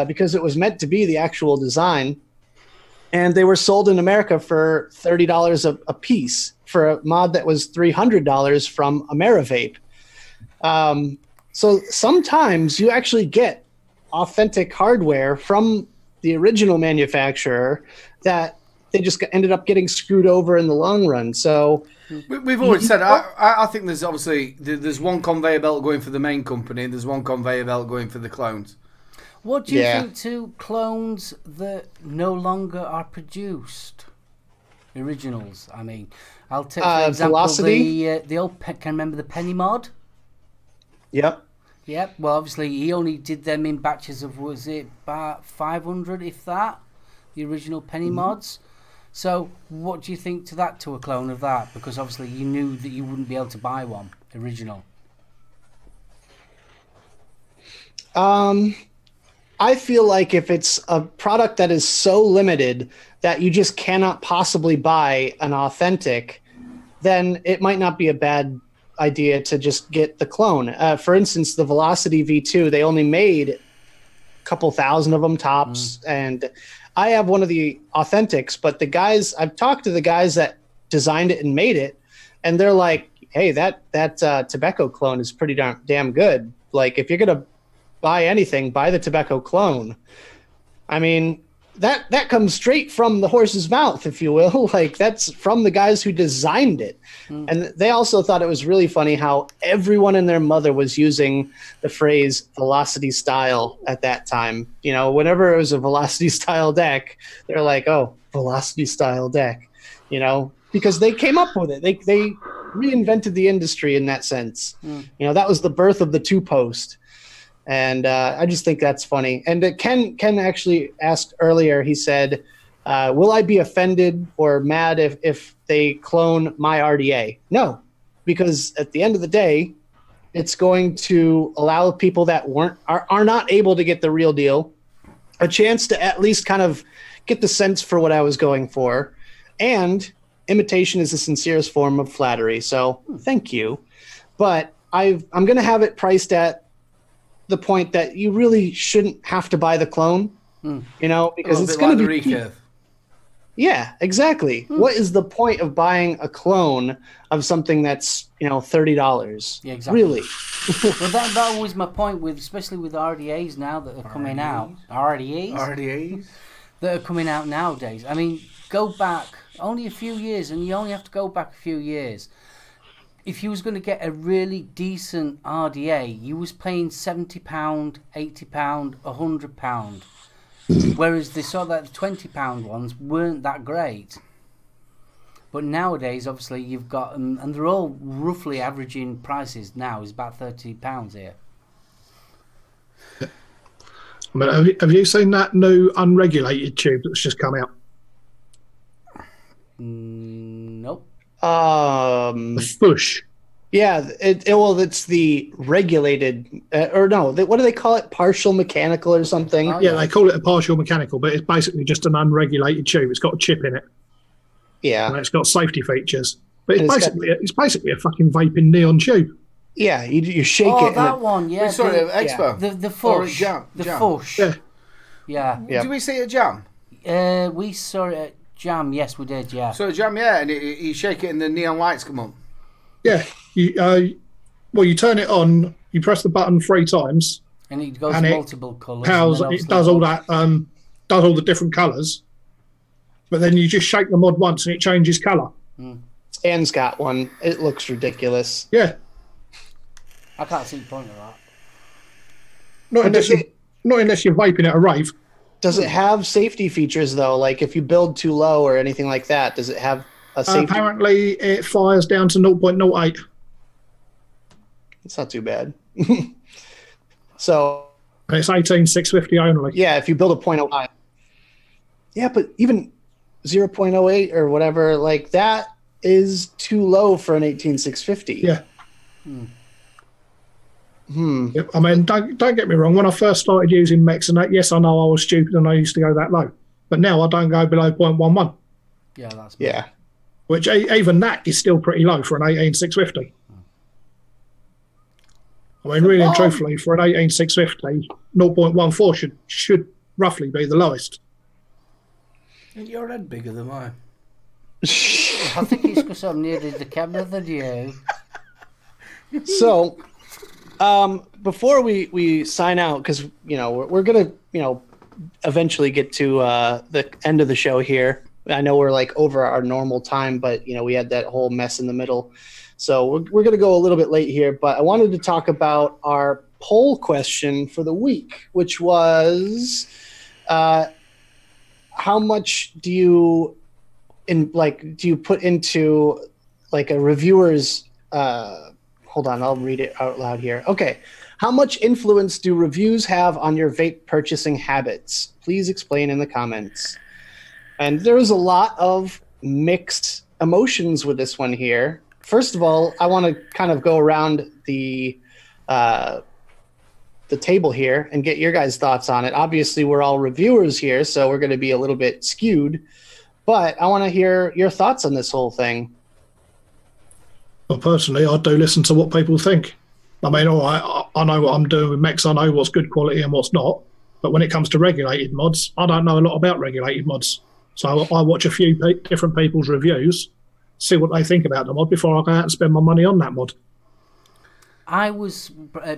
because it was meant to be the actual design. And they were sold in America for $30 a piece for a mod that was $300 from AmeriVape. So sometimes you actually get authentic hardware from the original manufacturer that they just ended up getting screwed over in the long run. So we've already said, I think there's obviously there's one conveyor belt going for the main company, and there's one conveyor belt going for the clones. What do you think to clones that no longer are produced? Originals, I mean. I'll take, for example, Velocity? the old, can remember the Penny Mod? Yep. Yep, well, obviously, he only did them in batches of, was it about 500, if that? The original Penny Mods. So, what do you think to that, to a clone of that? Because obviously you knew that you wouldn't be able to buy one, original. I feel like if it's a product that is so limited that you just cannot possibly buy an authentic, then it might not be a bad idea to just get the clone. For instance, the Velocity V2, they only made a couple thousand of them tops, and I have one of the authentics, but I've talked to the guys that designed it and made it, and they're like, hey, that tobacco clone is pretty damn good. Like, if you're going to buy anything, buy the tobacco clone. I mean, that comes straight from the horse's mouth, if you will. Like, that's from the guys who designed it. And they also thought it was really funny how everyone and their mother was using the phrase velocity style at that time. Whenever it was a velocity style deck, they're like, oh, velocity style deck, because they came up with it. They reinvented the industry in that sense. That was the birth of the two-post. And I just think that's funny. And Ken actually asked earlier, he said, will I be offended or mad if they clone my RDA? No, because at the end of the day, it's going to allow people that are not able to get the real deal a chance to at least kind of get the sense for what I was going for. And imitation is the sincerest form of flattery. So thank you. But I'm going to have it priced at the point that you really shouldn't have to buy the clone, because it's going to be recurve. Yeah, exactly. What is the point of buying a clone of something that's $30? Yeah, exactly. Really? Well, that was my point with, especially with RDAs now that are coming out. RDAs that are coming out nowadays. I mean, go back only a few years, and you only have to go back a few years. If you was going to get a really decent RDA, you was paying £70, £80, £100. Whereas the sort of £20 ones weren't that great. But nowadays, obviously, you've got and they're all roughly averaging prices now is about £30 here. I mean, have you seen that new unregulated tube that's just come out? Nope. The Fush. Yeah, it's the regulated, or no, what do they call it? Partial mechanical or something? Yeah, they call it a partial mechanical, but it's basically just an unregulated tube. It's got a chip in it. Yeah. And it's got safety features. But it's basically a fucking vaping neon tube. Yeah, you shake it. Oh, that one, yeah. Sorry, Expo. The fush. Jam. The fush. Yeah. Did we see it at Jam? We saw it at Jam, yes, we did, yeah. So at Jam, yeah, and you shake it and the neon lights come up. Yeah. You turn it on, you press the button 3 times. And it goes multiple colours. It does all that, does all the different colours. But then you just shake the mod once and it changes colour. Stan's got one. It looks ridiculous. Yeah. I can't see the point of that. Not unless you're vaping at a rave. Does it have safety features, though? Like if you build too low or anything like that, does it have a safety? Apparently, it fires down to 0.08. It's not too bad. So... And it's 18650 only. Yeah, if you build a 0.09. Yeah, but even 0.08 or whatever, like that is too low for an 18650. Yeah. I mean, don't get me wrong. When I first started using mechs and that, yes, I know I was stupid and I used to go that low. But now I don't go below 0.11. Yeah, that's bad. Yeah. Which even that is still pretty low for an 18650. I mean, really and truthfully, for an 18650, 0.14 should roughly be the lowest. And your head bigger than mine. I think it's because I'm nearer the camera than you. So, before we sign out, because we're gonna eventually get to the end of the show here. I know we're like over our normal time, but we had that whole mess in the middle, so we're gonna go a little bit late here. But I wanted to talk about our poll question for the week, which was, how much do you put into like a reviewer's? Hold on, I'll read it out loud here. Okay. How much influence do reviews have on your vape purchasing habits? Please explain in the comments. And there's a lot of mixed emotions with this one here. First of all, I want to kind of go around the table here and get your guys' thoughts on it. Obviously, we're all reviewers here, so we're going to be a little bit skewed. But I want to hear your thoughts on this whole thing. Well, personally, I do listen to what people think. I mean, all right, I know what I'm doing with mechs. I know what's good quality and what's not. But when it comes to regulated mods, I don't know a lot about regulated mods. So I watch a few different people's reviews, see what they think about the mod before I go out and spend my money on that mod. I was,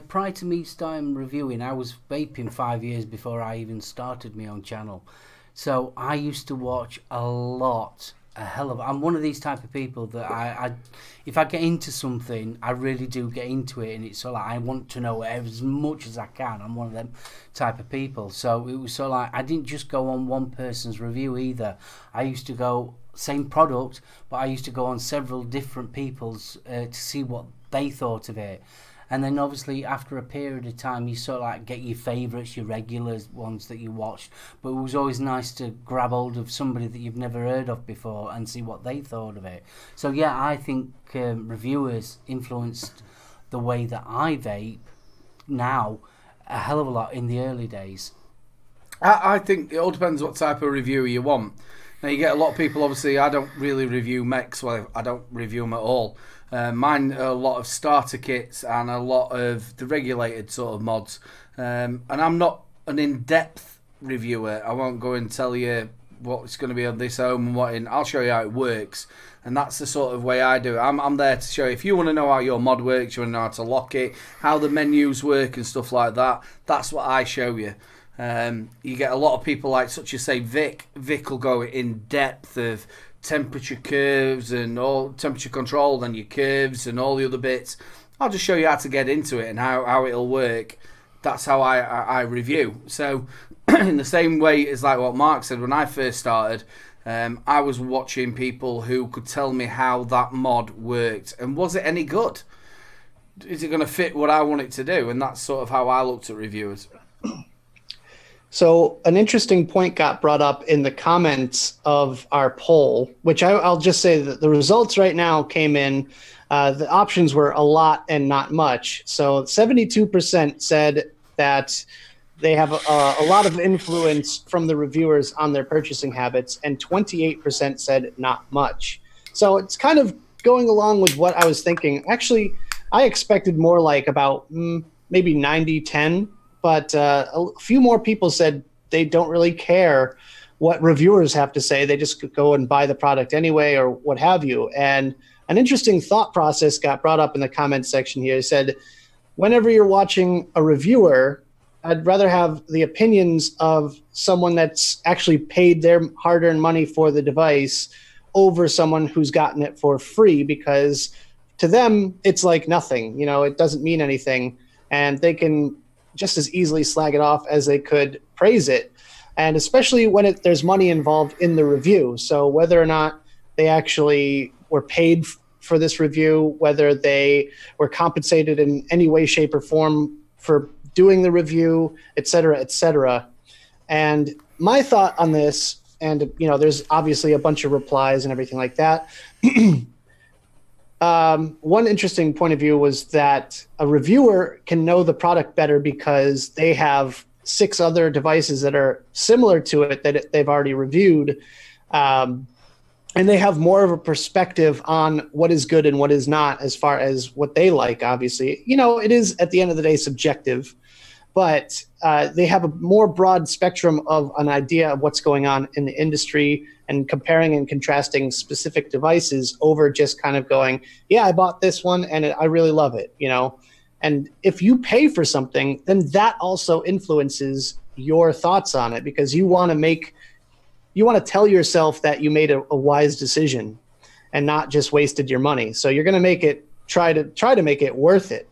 prior to me starting reviewing, I was vaping 5 years before I even started my own channel. So I used to watch I'm one of these type of people that if I get into something, I really do get into it, and it's sort of like I want to know as much as I can. I'm one of them type of people. So it was sort of like I didn't just go on one person's review either. I used to go same product, but I used to go on several different people's to see what they thought of it. And then obviously after a period of time, you sort of like get your favourites, your regular ones that you watched. But it was always nice to grab hold of somebody that you've never heard of before and see what they thought of it. So yeah, I think reviewers influenced the way that I vape now a hell of a lot in the early days. I think it all depends what type of reviewer you want. Now you get a lot of people, obviously I don't really review mechs, well I don't review them at all. Mine are a lot of starter kits and a lot of the regulated sort of mods. And I'm not an in-depth reviewer. I won't go and tell you what's going to be on this home and what in. I'll show you how it works. And that's the sort of way I do it. I'm there to show you. If you want to know how your mod works, you want to know how to lock it, how the menus work and stuff like that, that's what I show you. You get a lot of people like, such as say Vic. Vic will go in depth of temperature curves and all temperature control and your curves and all the other bits. I'll just show you how to get into it and how it'll work. That's how I review. So in the same way as like what Mark said, when I first started, I was watching people who could tell me how that mod worked and was it any good? Is it going to fit what I want it to do? And that's sort of how I looked at reviewers. So an interesting point got brought up in the comments of our poll, which I'll just say that the results right now came in the options were a lot and not much. So 72% said that they have a lot of influence from the reviewers on their purchasing habits, and 28% said not much. So it's kind of going along with what I was thinking. Actually, I expected more like about maybe 90-10, but a few more people said they don't really care what reviewers have to say. They just go and buy the product anyway or what have you. And an interesting thought process got brought up in the comments section here. It said, whenever you're watching a reviewer, I'd rather have the opinions of someone that's actually paid their hard-earned money for the device over someone who's gotten it for free, because to them, it's like nothing. You know, it doesn't mean anything, and they can just as easily slag it off as they could praise it, and especially when there's money involved in the review. So whether or not they actually were paid for this review, whether they were compensated in any way, shape, or form for doing the review, et cetera, et cetera. And my thought on this, and you know, there's obviously a bunch of replies and everything like that. One interesting point of view was that a reviewer can know the product better because they have 6 other devices that are similar to it that they've already reviewed. And they have more of a perspective on what is good and what is not as far as what they like, obviously. You know, it is, at the end of the day, subjective. But they have a more broad spectrum of an idea of what's going on in the industry and comparing and contrasting specific devices over just kind of going, yeah, I bought this one and I really love it, you know. And if you pay for something, then that also influences your thoughts on it, because you want to tell yourself that you made a wise decision and not just wasted your money. So you're going to make it, try to make it worth it.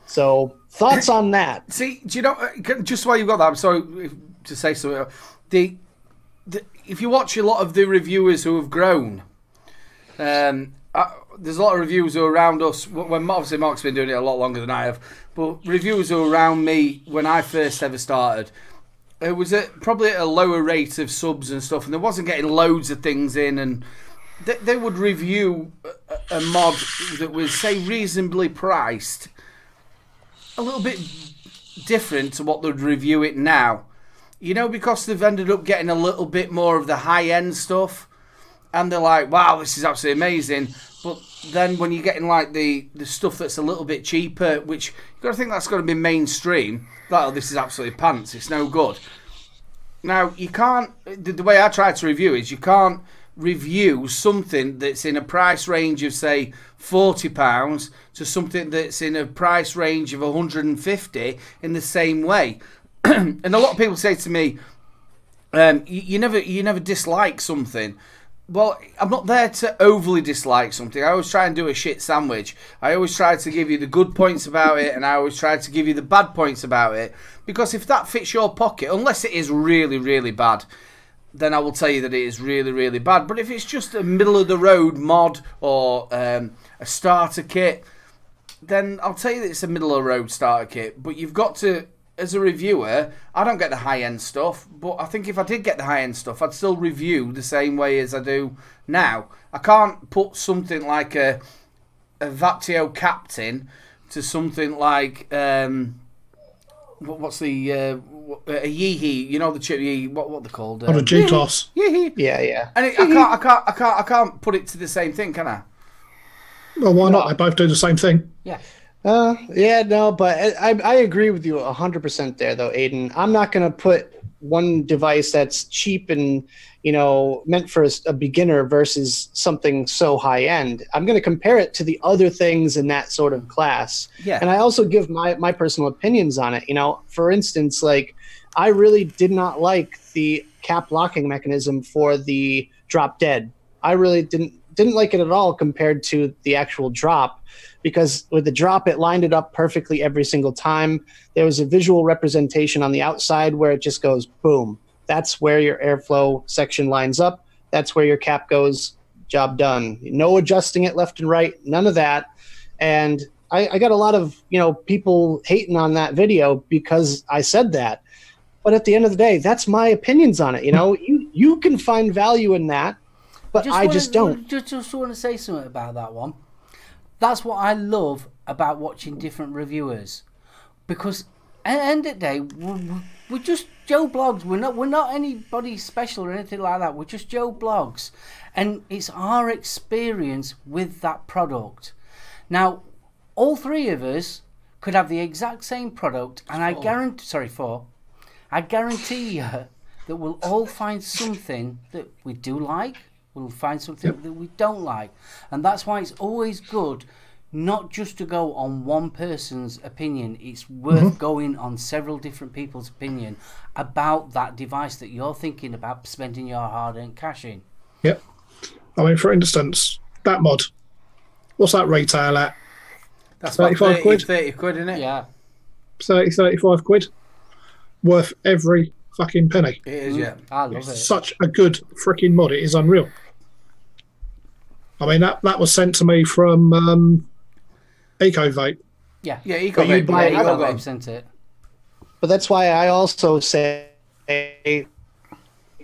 So thoughts on that? See, do you know, just while you've got that, I'm sorry to say something. If you watch a lot of the reviewers who have grown, there's a lot of reviewers who are around us. When obviously Mark's been doing it a lot longer than I have, but reviewers who are around me when I first ever started, it was probably at a lower rate of subs and stuff, and they wasn't getting loads of things in, and they would review a mod that was, say, reasonably priced, a little bit different to what they'd review it now. You know, because they've ended up getting a little bit more of the high-end stuff, and they're like, wow, this is absolutely amazing. But then when you're getting like the stuff that's a little bit cheaper, which you've got to think that's got to be mainstream, like, oh, this is absolutely pants, it's no good. Now, you can't, the way I try to review is, you can't review something that's in a price range of, say, £40 to something that's in a price range of 150 in the same way. And a lot of people say to me, you never dislike something. Well, I'm not there to overly dislike something. I always try and do a shit sandwich. I always try to give you the good points about it, and I always try to give you the bad points about it. Because if that fits your pocket, unless it is really, really bad, then I will tell you that it is really, really bad. But if it's just a middle-of-the-road mod or a starter kit, then I'll tell you that it's a middle-of-the-road starter kit. But you've got to, as a reviewer, I don't get the high-end stuff, but I think if I did get the high-end stuff, I'd still review the same way as I do now. I can't put something like a Vaptio Captain to something like what's the a Yeehee, you know, the chip Yeehee, what they're called? On a G-Toss. Yeehee. Yeah. And I can't put it to the same thing, can I? Well, why not? They both do the same thing. Yeah. Yeah, no, but I agree with you 100% there, though, Aiden. I'm not going to put one device that's cheap and, you know, meant for a beginner versus something so high end. I'm going to compare it to the other things in that sort of class. Yeah. And I also give my personal opinions on it. You know, for instance, like, I really did not like the cap locking mechanism for the drop dead. I really didn't like it at all compared to the actual drop, because with the drop, it lined it up perfectly every single time. There was a visual representation on the outside where it just goes boom. That's where your airflow section lines up. That's where your cap goes. Job done. No adjusting it left and right. None of that. And I got a lot of, you know, people hating on that video because I said that. But at the end of the day, that's my opinions on it. You know, you can find value in that, but I just don't. Just want to say something about that one. That's what I love about watching different reviewers, because at the end of the day, we're just Joe Blogs. We're not anybody special or anything like that. We're just Joe Blogs, and it's our experience with that product. Now, all three of us could have the exact same product, and I guarantee you that we'll all find something that we do like. We'll find something that we don't like, and that's why it's always good not just to go on one person's opinion. It's worth going on several different people's opinion about that device that you're thinking about spending your hard-earned cash in. Yep. I mean, for instance, that mod, what's that retail at? That's 35 quid. 30 quid, isn't it? Yeah. 35 quid. Worth every fucking penny. It is, yeah. I love It's it. such a good freaking mod. It is unreal. I mean, that was sent to me from Eco Vape. Yeah. Yeah, Eco you'd Vape. buy Yeah, it, Eco Vape Vape. sent it. But that's why I also say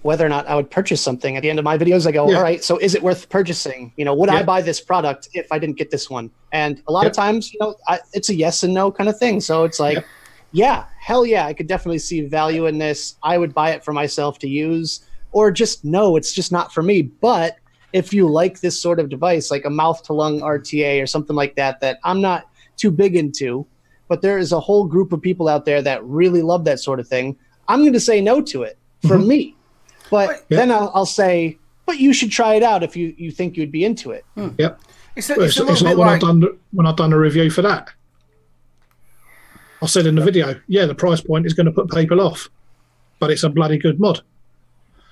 whether or not I would purchase something. At the end of my videos, I go, all right, so is it worth purchasing? You know, would I buy this product if I didn't get this one? And a lot of times, you know, it's a yes and no kind of thing. So it's like, yeah, hell yeah, I could definitely see value in this. I would buy it for myself to use, or just no, it's just not for me. But if you like this sort of device, like a mouth-to-lung RTA or something like that, that I'm not too big into, but there is a whole group of people out there that really love that sort of thing, I'm going to say no to it for me. But then I'll say, but you should try it out if you think you'd be into it. Yep. It's like when I've done a review for that. I said in the video, the price point is going to put people off, but it's a bloody good mod.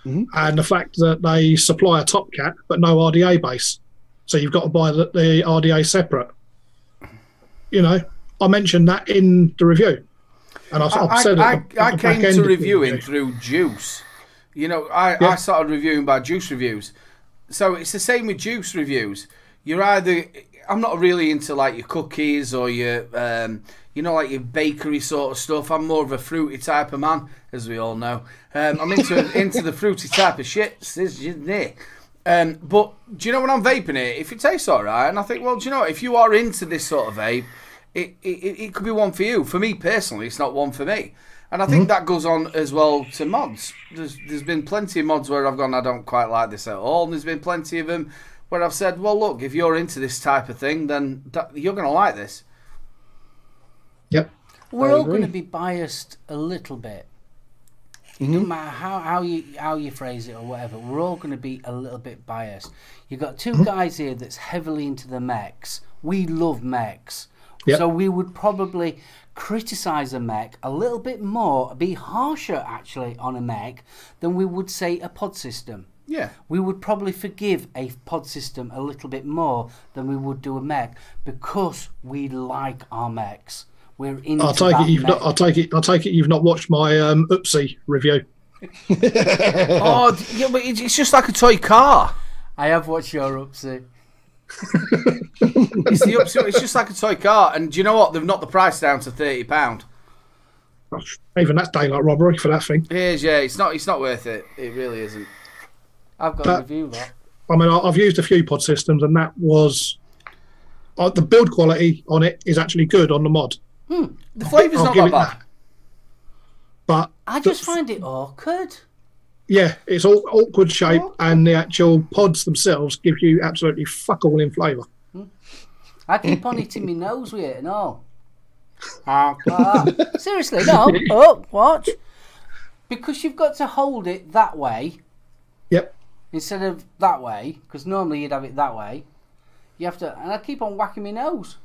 And the fact that they supply a top cat but no RDA base, so you've got to buy the RDA separate. You know, I mentioned that in the review, and I've said I came to reviewing through Juice. You know, I started reviewing by Juice Reviews, so it's the same with Juice Reviews. You're either, I'm not really into like your cookies or your you know, like your bakery sort of stuff. I'm more of a fruity type of man, as we all know. I'm into the fruity type of shit. But do you know when I'm vaping it, if it tastes alright, and I think, well, do you know, if you are into this sort of vape, it could be one for you. For me personally, it's not one for me. And I think that goes on as well to mods. There's been plenty of mods where I've gone, I don't quite like this at all. And there's been plenty of them where I've said, well, look, if you're into this type of thing, then you're going to like this. Yep. We're all going to be biased a little bit. It doesn't matter how you phrase it or whatever. We're all going to be a little bit biased. You've got two guys here that's heavily into the mechs. We love mechs. Yep. So we would probably criticise a mech a little bit more, be harsher actually on a mech than we would say a pod system. Yeah. We would probably forgive a pod system a little bit more than we would do a mech because we like our mechs. We're into I take it you've not watched my Oopsie review. Oh, yeah, but it's just like a toy car. I have watched your Oopsie. It's the Oopsie. It's just like a toy car, and do you know what? They've knocked the price down to £30. Even that's daylight robbery for that thing. It is, yeah. It's not worth it. It really isn't. I've got a review that. I mean, I've used a few pod systems, and that was the build quality on it is actually good on the mod. The flavour's not that bad. But I just find it awkward. Yeah, it's all awkward shape, and the actual pods themselves give you absolutely fuck all in flavour. I keep on hitting my nose with it and all. Seriously, no. Oh, watch. Because you've got to hold it that way. Yep. Instead of that way, because normally you'd have it that way. You have to, and I keep on whacking my nose.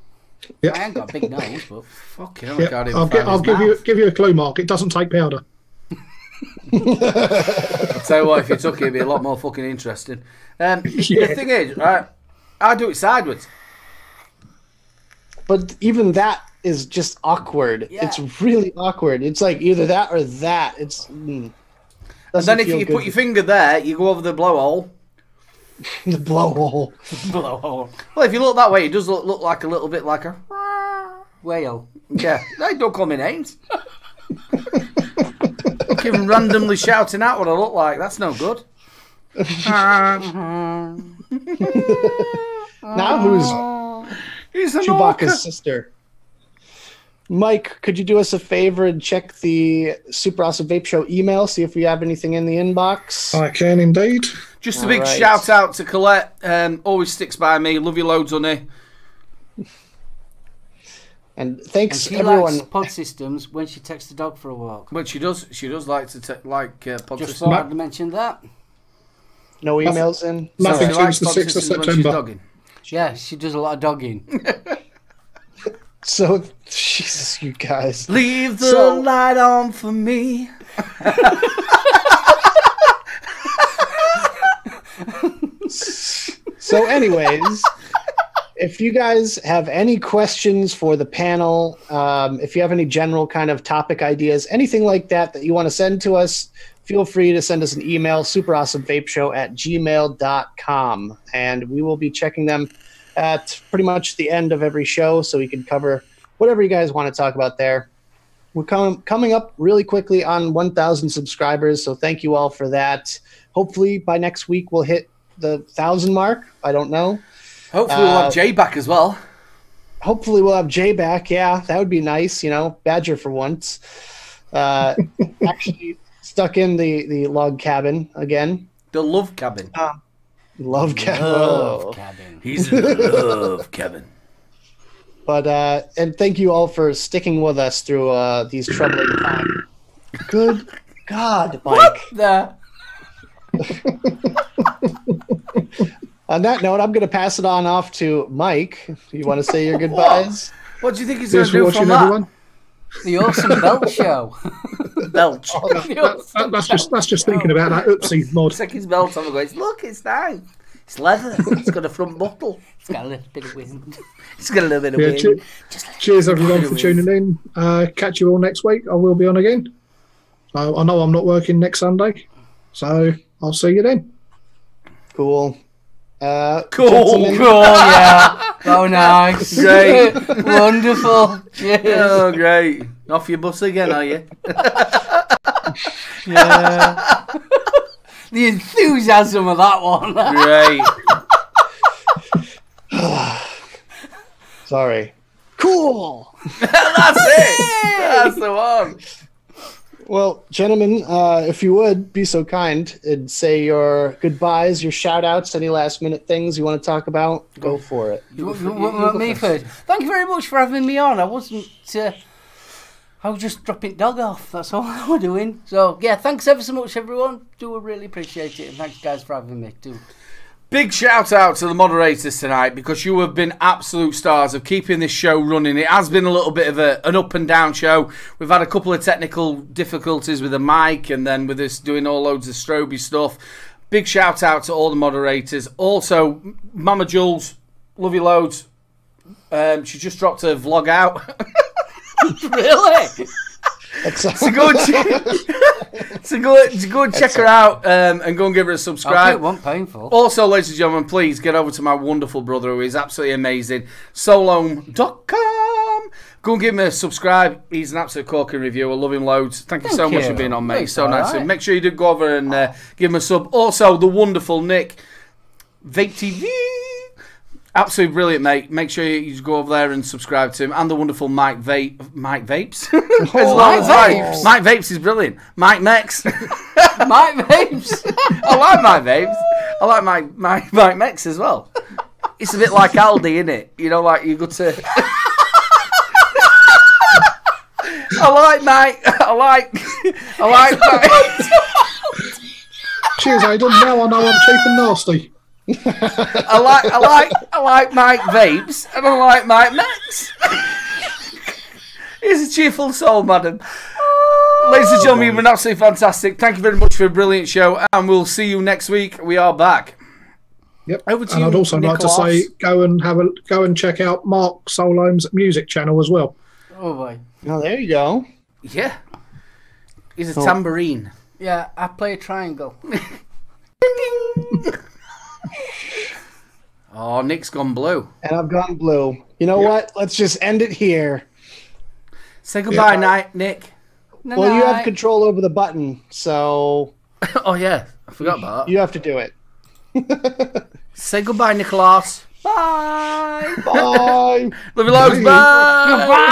Yep. I ain't got a big nose, but fucking hell, yep. I'll give you a clue, Mark. It doesn't take powder. I'll tell you what, if you took it, it'd be a lot more fucking interesting. The thing is, right, I do it sideways. But even that is just awkward. Yeah. It's really awkward. It's like either that or that. It's. And then if you put your finger there, you go over the blowhole. The blowhole. Blowhole. Well, if you look that way, it does look like a little bit like a whale. Yeah, they don't call me names. Fucking randomly shouting out what I look like. That's no good. Now who's He's an Chewbacca's orca. sister. Mike, could you do us a favor and check the Super Awesome Vape Show email, see if we have anything in the inbox? I can indeed. Just a big Alright. shout out to Colette. Always sticks by me. Love you loads, honey. And And thanks, she everyone. likes pod systems when she takes the dog for a walk. But she does like to pod Just systems. thought I'd mention that. No emails in. Nothing She likes since the pod 6th of systems when she's September. dogging. Yeah, she does a lot of dogging. So, Jesus, you guys. Leave the So- light on for me. So, anyways, if you guys have any questions for the panel, if you have any general kind of topic ideas, anything like that that you want to send to us, feel free to send us an email, superawesomevapeshow@gmail.com. And we will be checking them at pretty much the end of every show so we can cover whatever you guys want to talk about there. We're coming up really quickly on 1,000 subscribers, so thank you all for that. Hopefully by next week we'll hit the 1,000 mark. I don't know. Hopefully we'll have Jay back as well. Hopefully we'll have Jay back. Yeah, that would be nice. You know, Badger for once. Actually stuck in the log cabin again. The love cabin. Love cabin. Love cabin. He's in the love cabin. But and thank you all for sticking with us through these troubling times. Good God, Mike. There. On that note, I'm going to pass it on off to Mike. You want to say your goodbyes? What do you think he's going Thanks to for do from watching, that? everyone. The Awesome Belt Show. Belch. That's just thinking about that oopsie mod. Take his belt off and goes, look, it's nice. It's leather. It's got a front bottle. It's got a little bit of wind. It's got a little bit of Yeah, wind. cheers everyone for tuning in. Catch you all next week. I will be on again. So I know I'm not working next Sunday, so I'll see you then. Cool. Cool. Gentlemen, Oh, yeah. Oh, nice. Great. Wonderful. Cheers. Oh, great. Off your bus again, are you? Yeah. The enthusiasm of that one. Great. sorry. Cool. That's it. That's the one. Well, gentlemen, if you would be so kind and say your goodbyes, your shout outs, any last minute things you want to talk about, go for it. You want me first? Thank you very much for having me on. I wasn't. I was just dropping dog off. That's all I was doing. So yeah, thanks ever so much, everyone. Do really appreciate it, and thanks guys for having me. Do. Big shout out to the moderators tonight because you have been absolute stars of keeping this show running. It has been a little bit of an up and down show. We've had a couple of technical difficulties with the mic and then with us doing all loads of stroby stuff. Big shout out to all the moderators. Also, Mama Jules, love you loads. She just dropped her vlog out. Really? So go and check her out and go and give her a subscribe. It wasn't painful. Also, ladies and gentlemen, please get over to my wonderful brother who is absolutely amazing, solome.com. Go and give him a subscribe. He's an absolute corking reviewer. Love him loads. Thank you so much for being on, mate. It's So nice. alright. Make sure you do go over and give him a sub. Also, the wonderful Nick, Vape TV. Absolutely brilliant, mate. Make sure you go over there and subscribe to him. And the wonderful Mike Vapes. As well as Vapes. Mike Vapes is brilliant. Mike Mechs. Mike Vapes. I like Mike Vapes. I like Mike Mechs as well. It's a bit like Aldi, isn't it? You know, like you go to... I like Mike. Cheers, Aiden. Now I know I'm cheap and nasty. I like Mike Vapes and I like Mike Mechs. He's a cheerful soul, madam. Ladies and gentlemen, you've been absolutely fantastic. Thank you very much for a brilliant show, and we'll see you next week. We are back. Yep. Over to and you, I'd also like to Nicholas. say go and check out Mark Solome's music channel as well. Oh boy. Oh, there you go. Yeah. He's a tambourine. Yeah, I play a triangle. Oh, Nick's gone blue. And I've gone blue. You know what? Let's just end it here. Say goodbye, Nick. Well, you have control over the button, so Oh, yeah. I forgot about that. you have to do it. Say goodbye, Nicholas. Bye. Bye. Bye. Love you loads. Bye. Goodbye.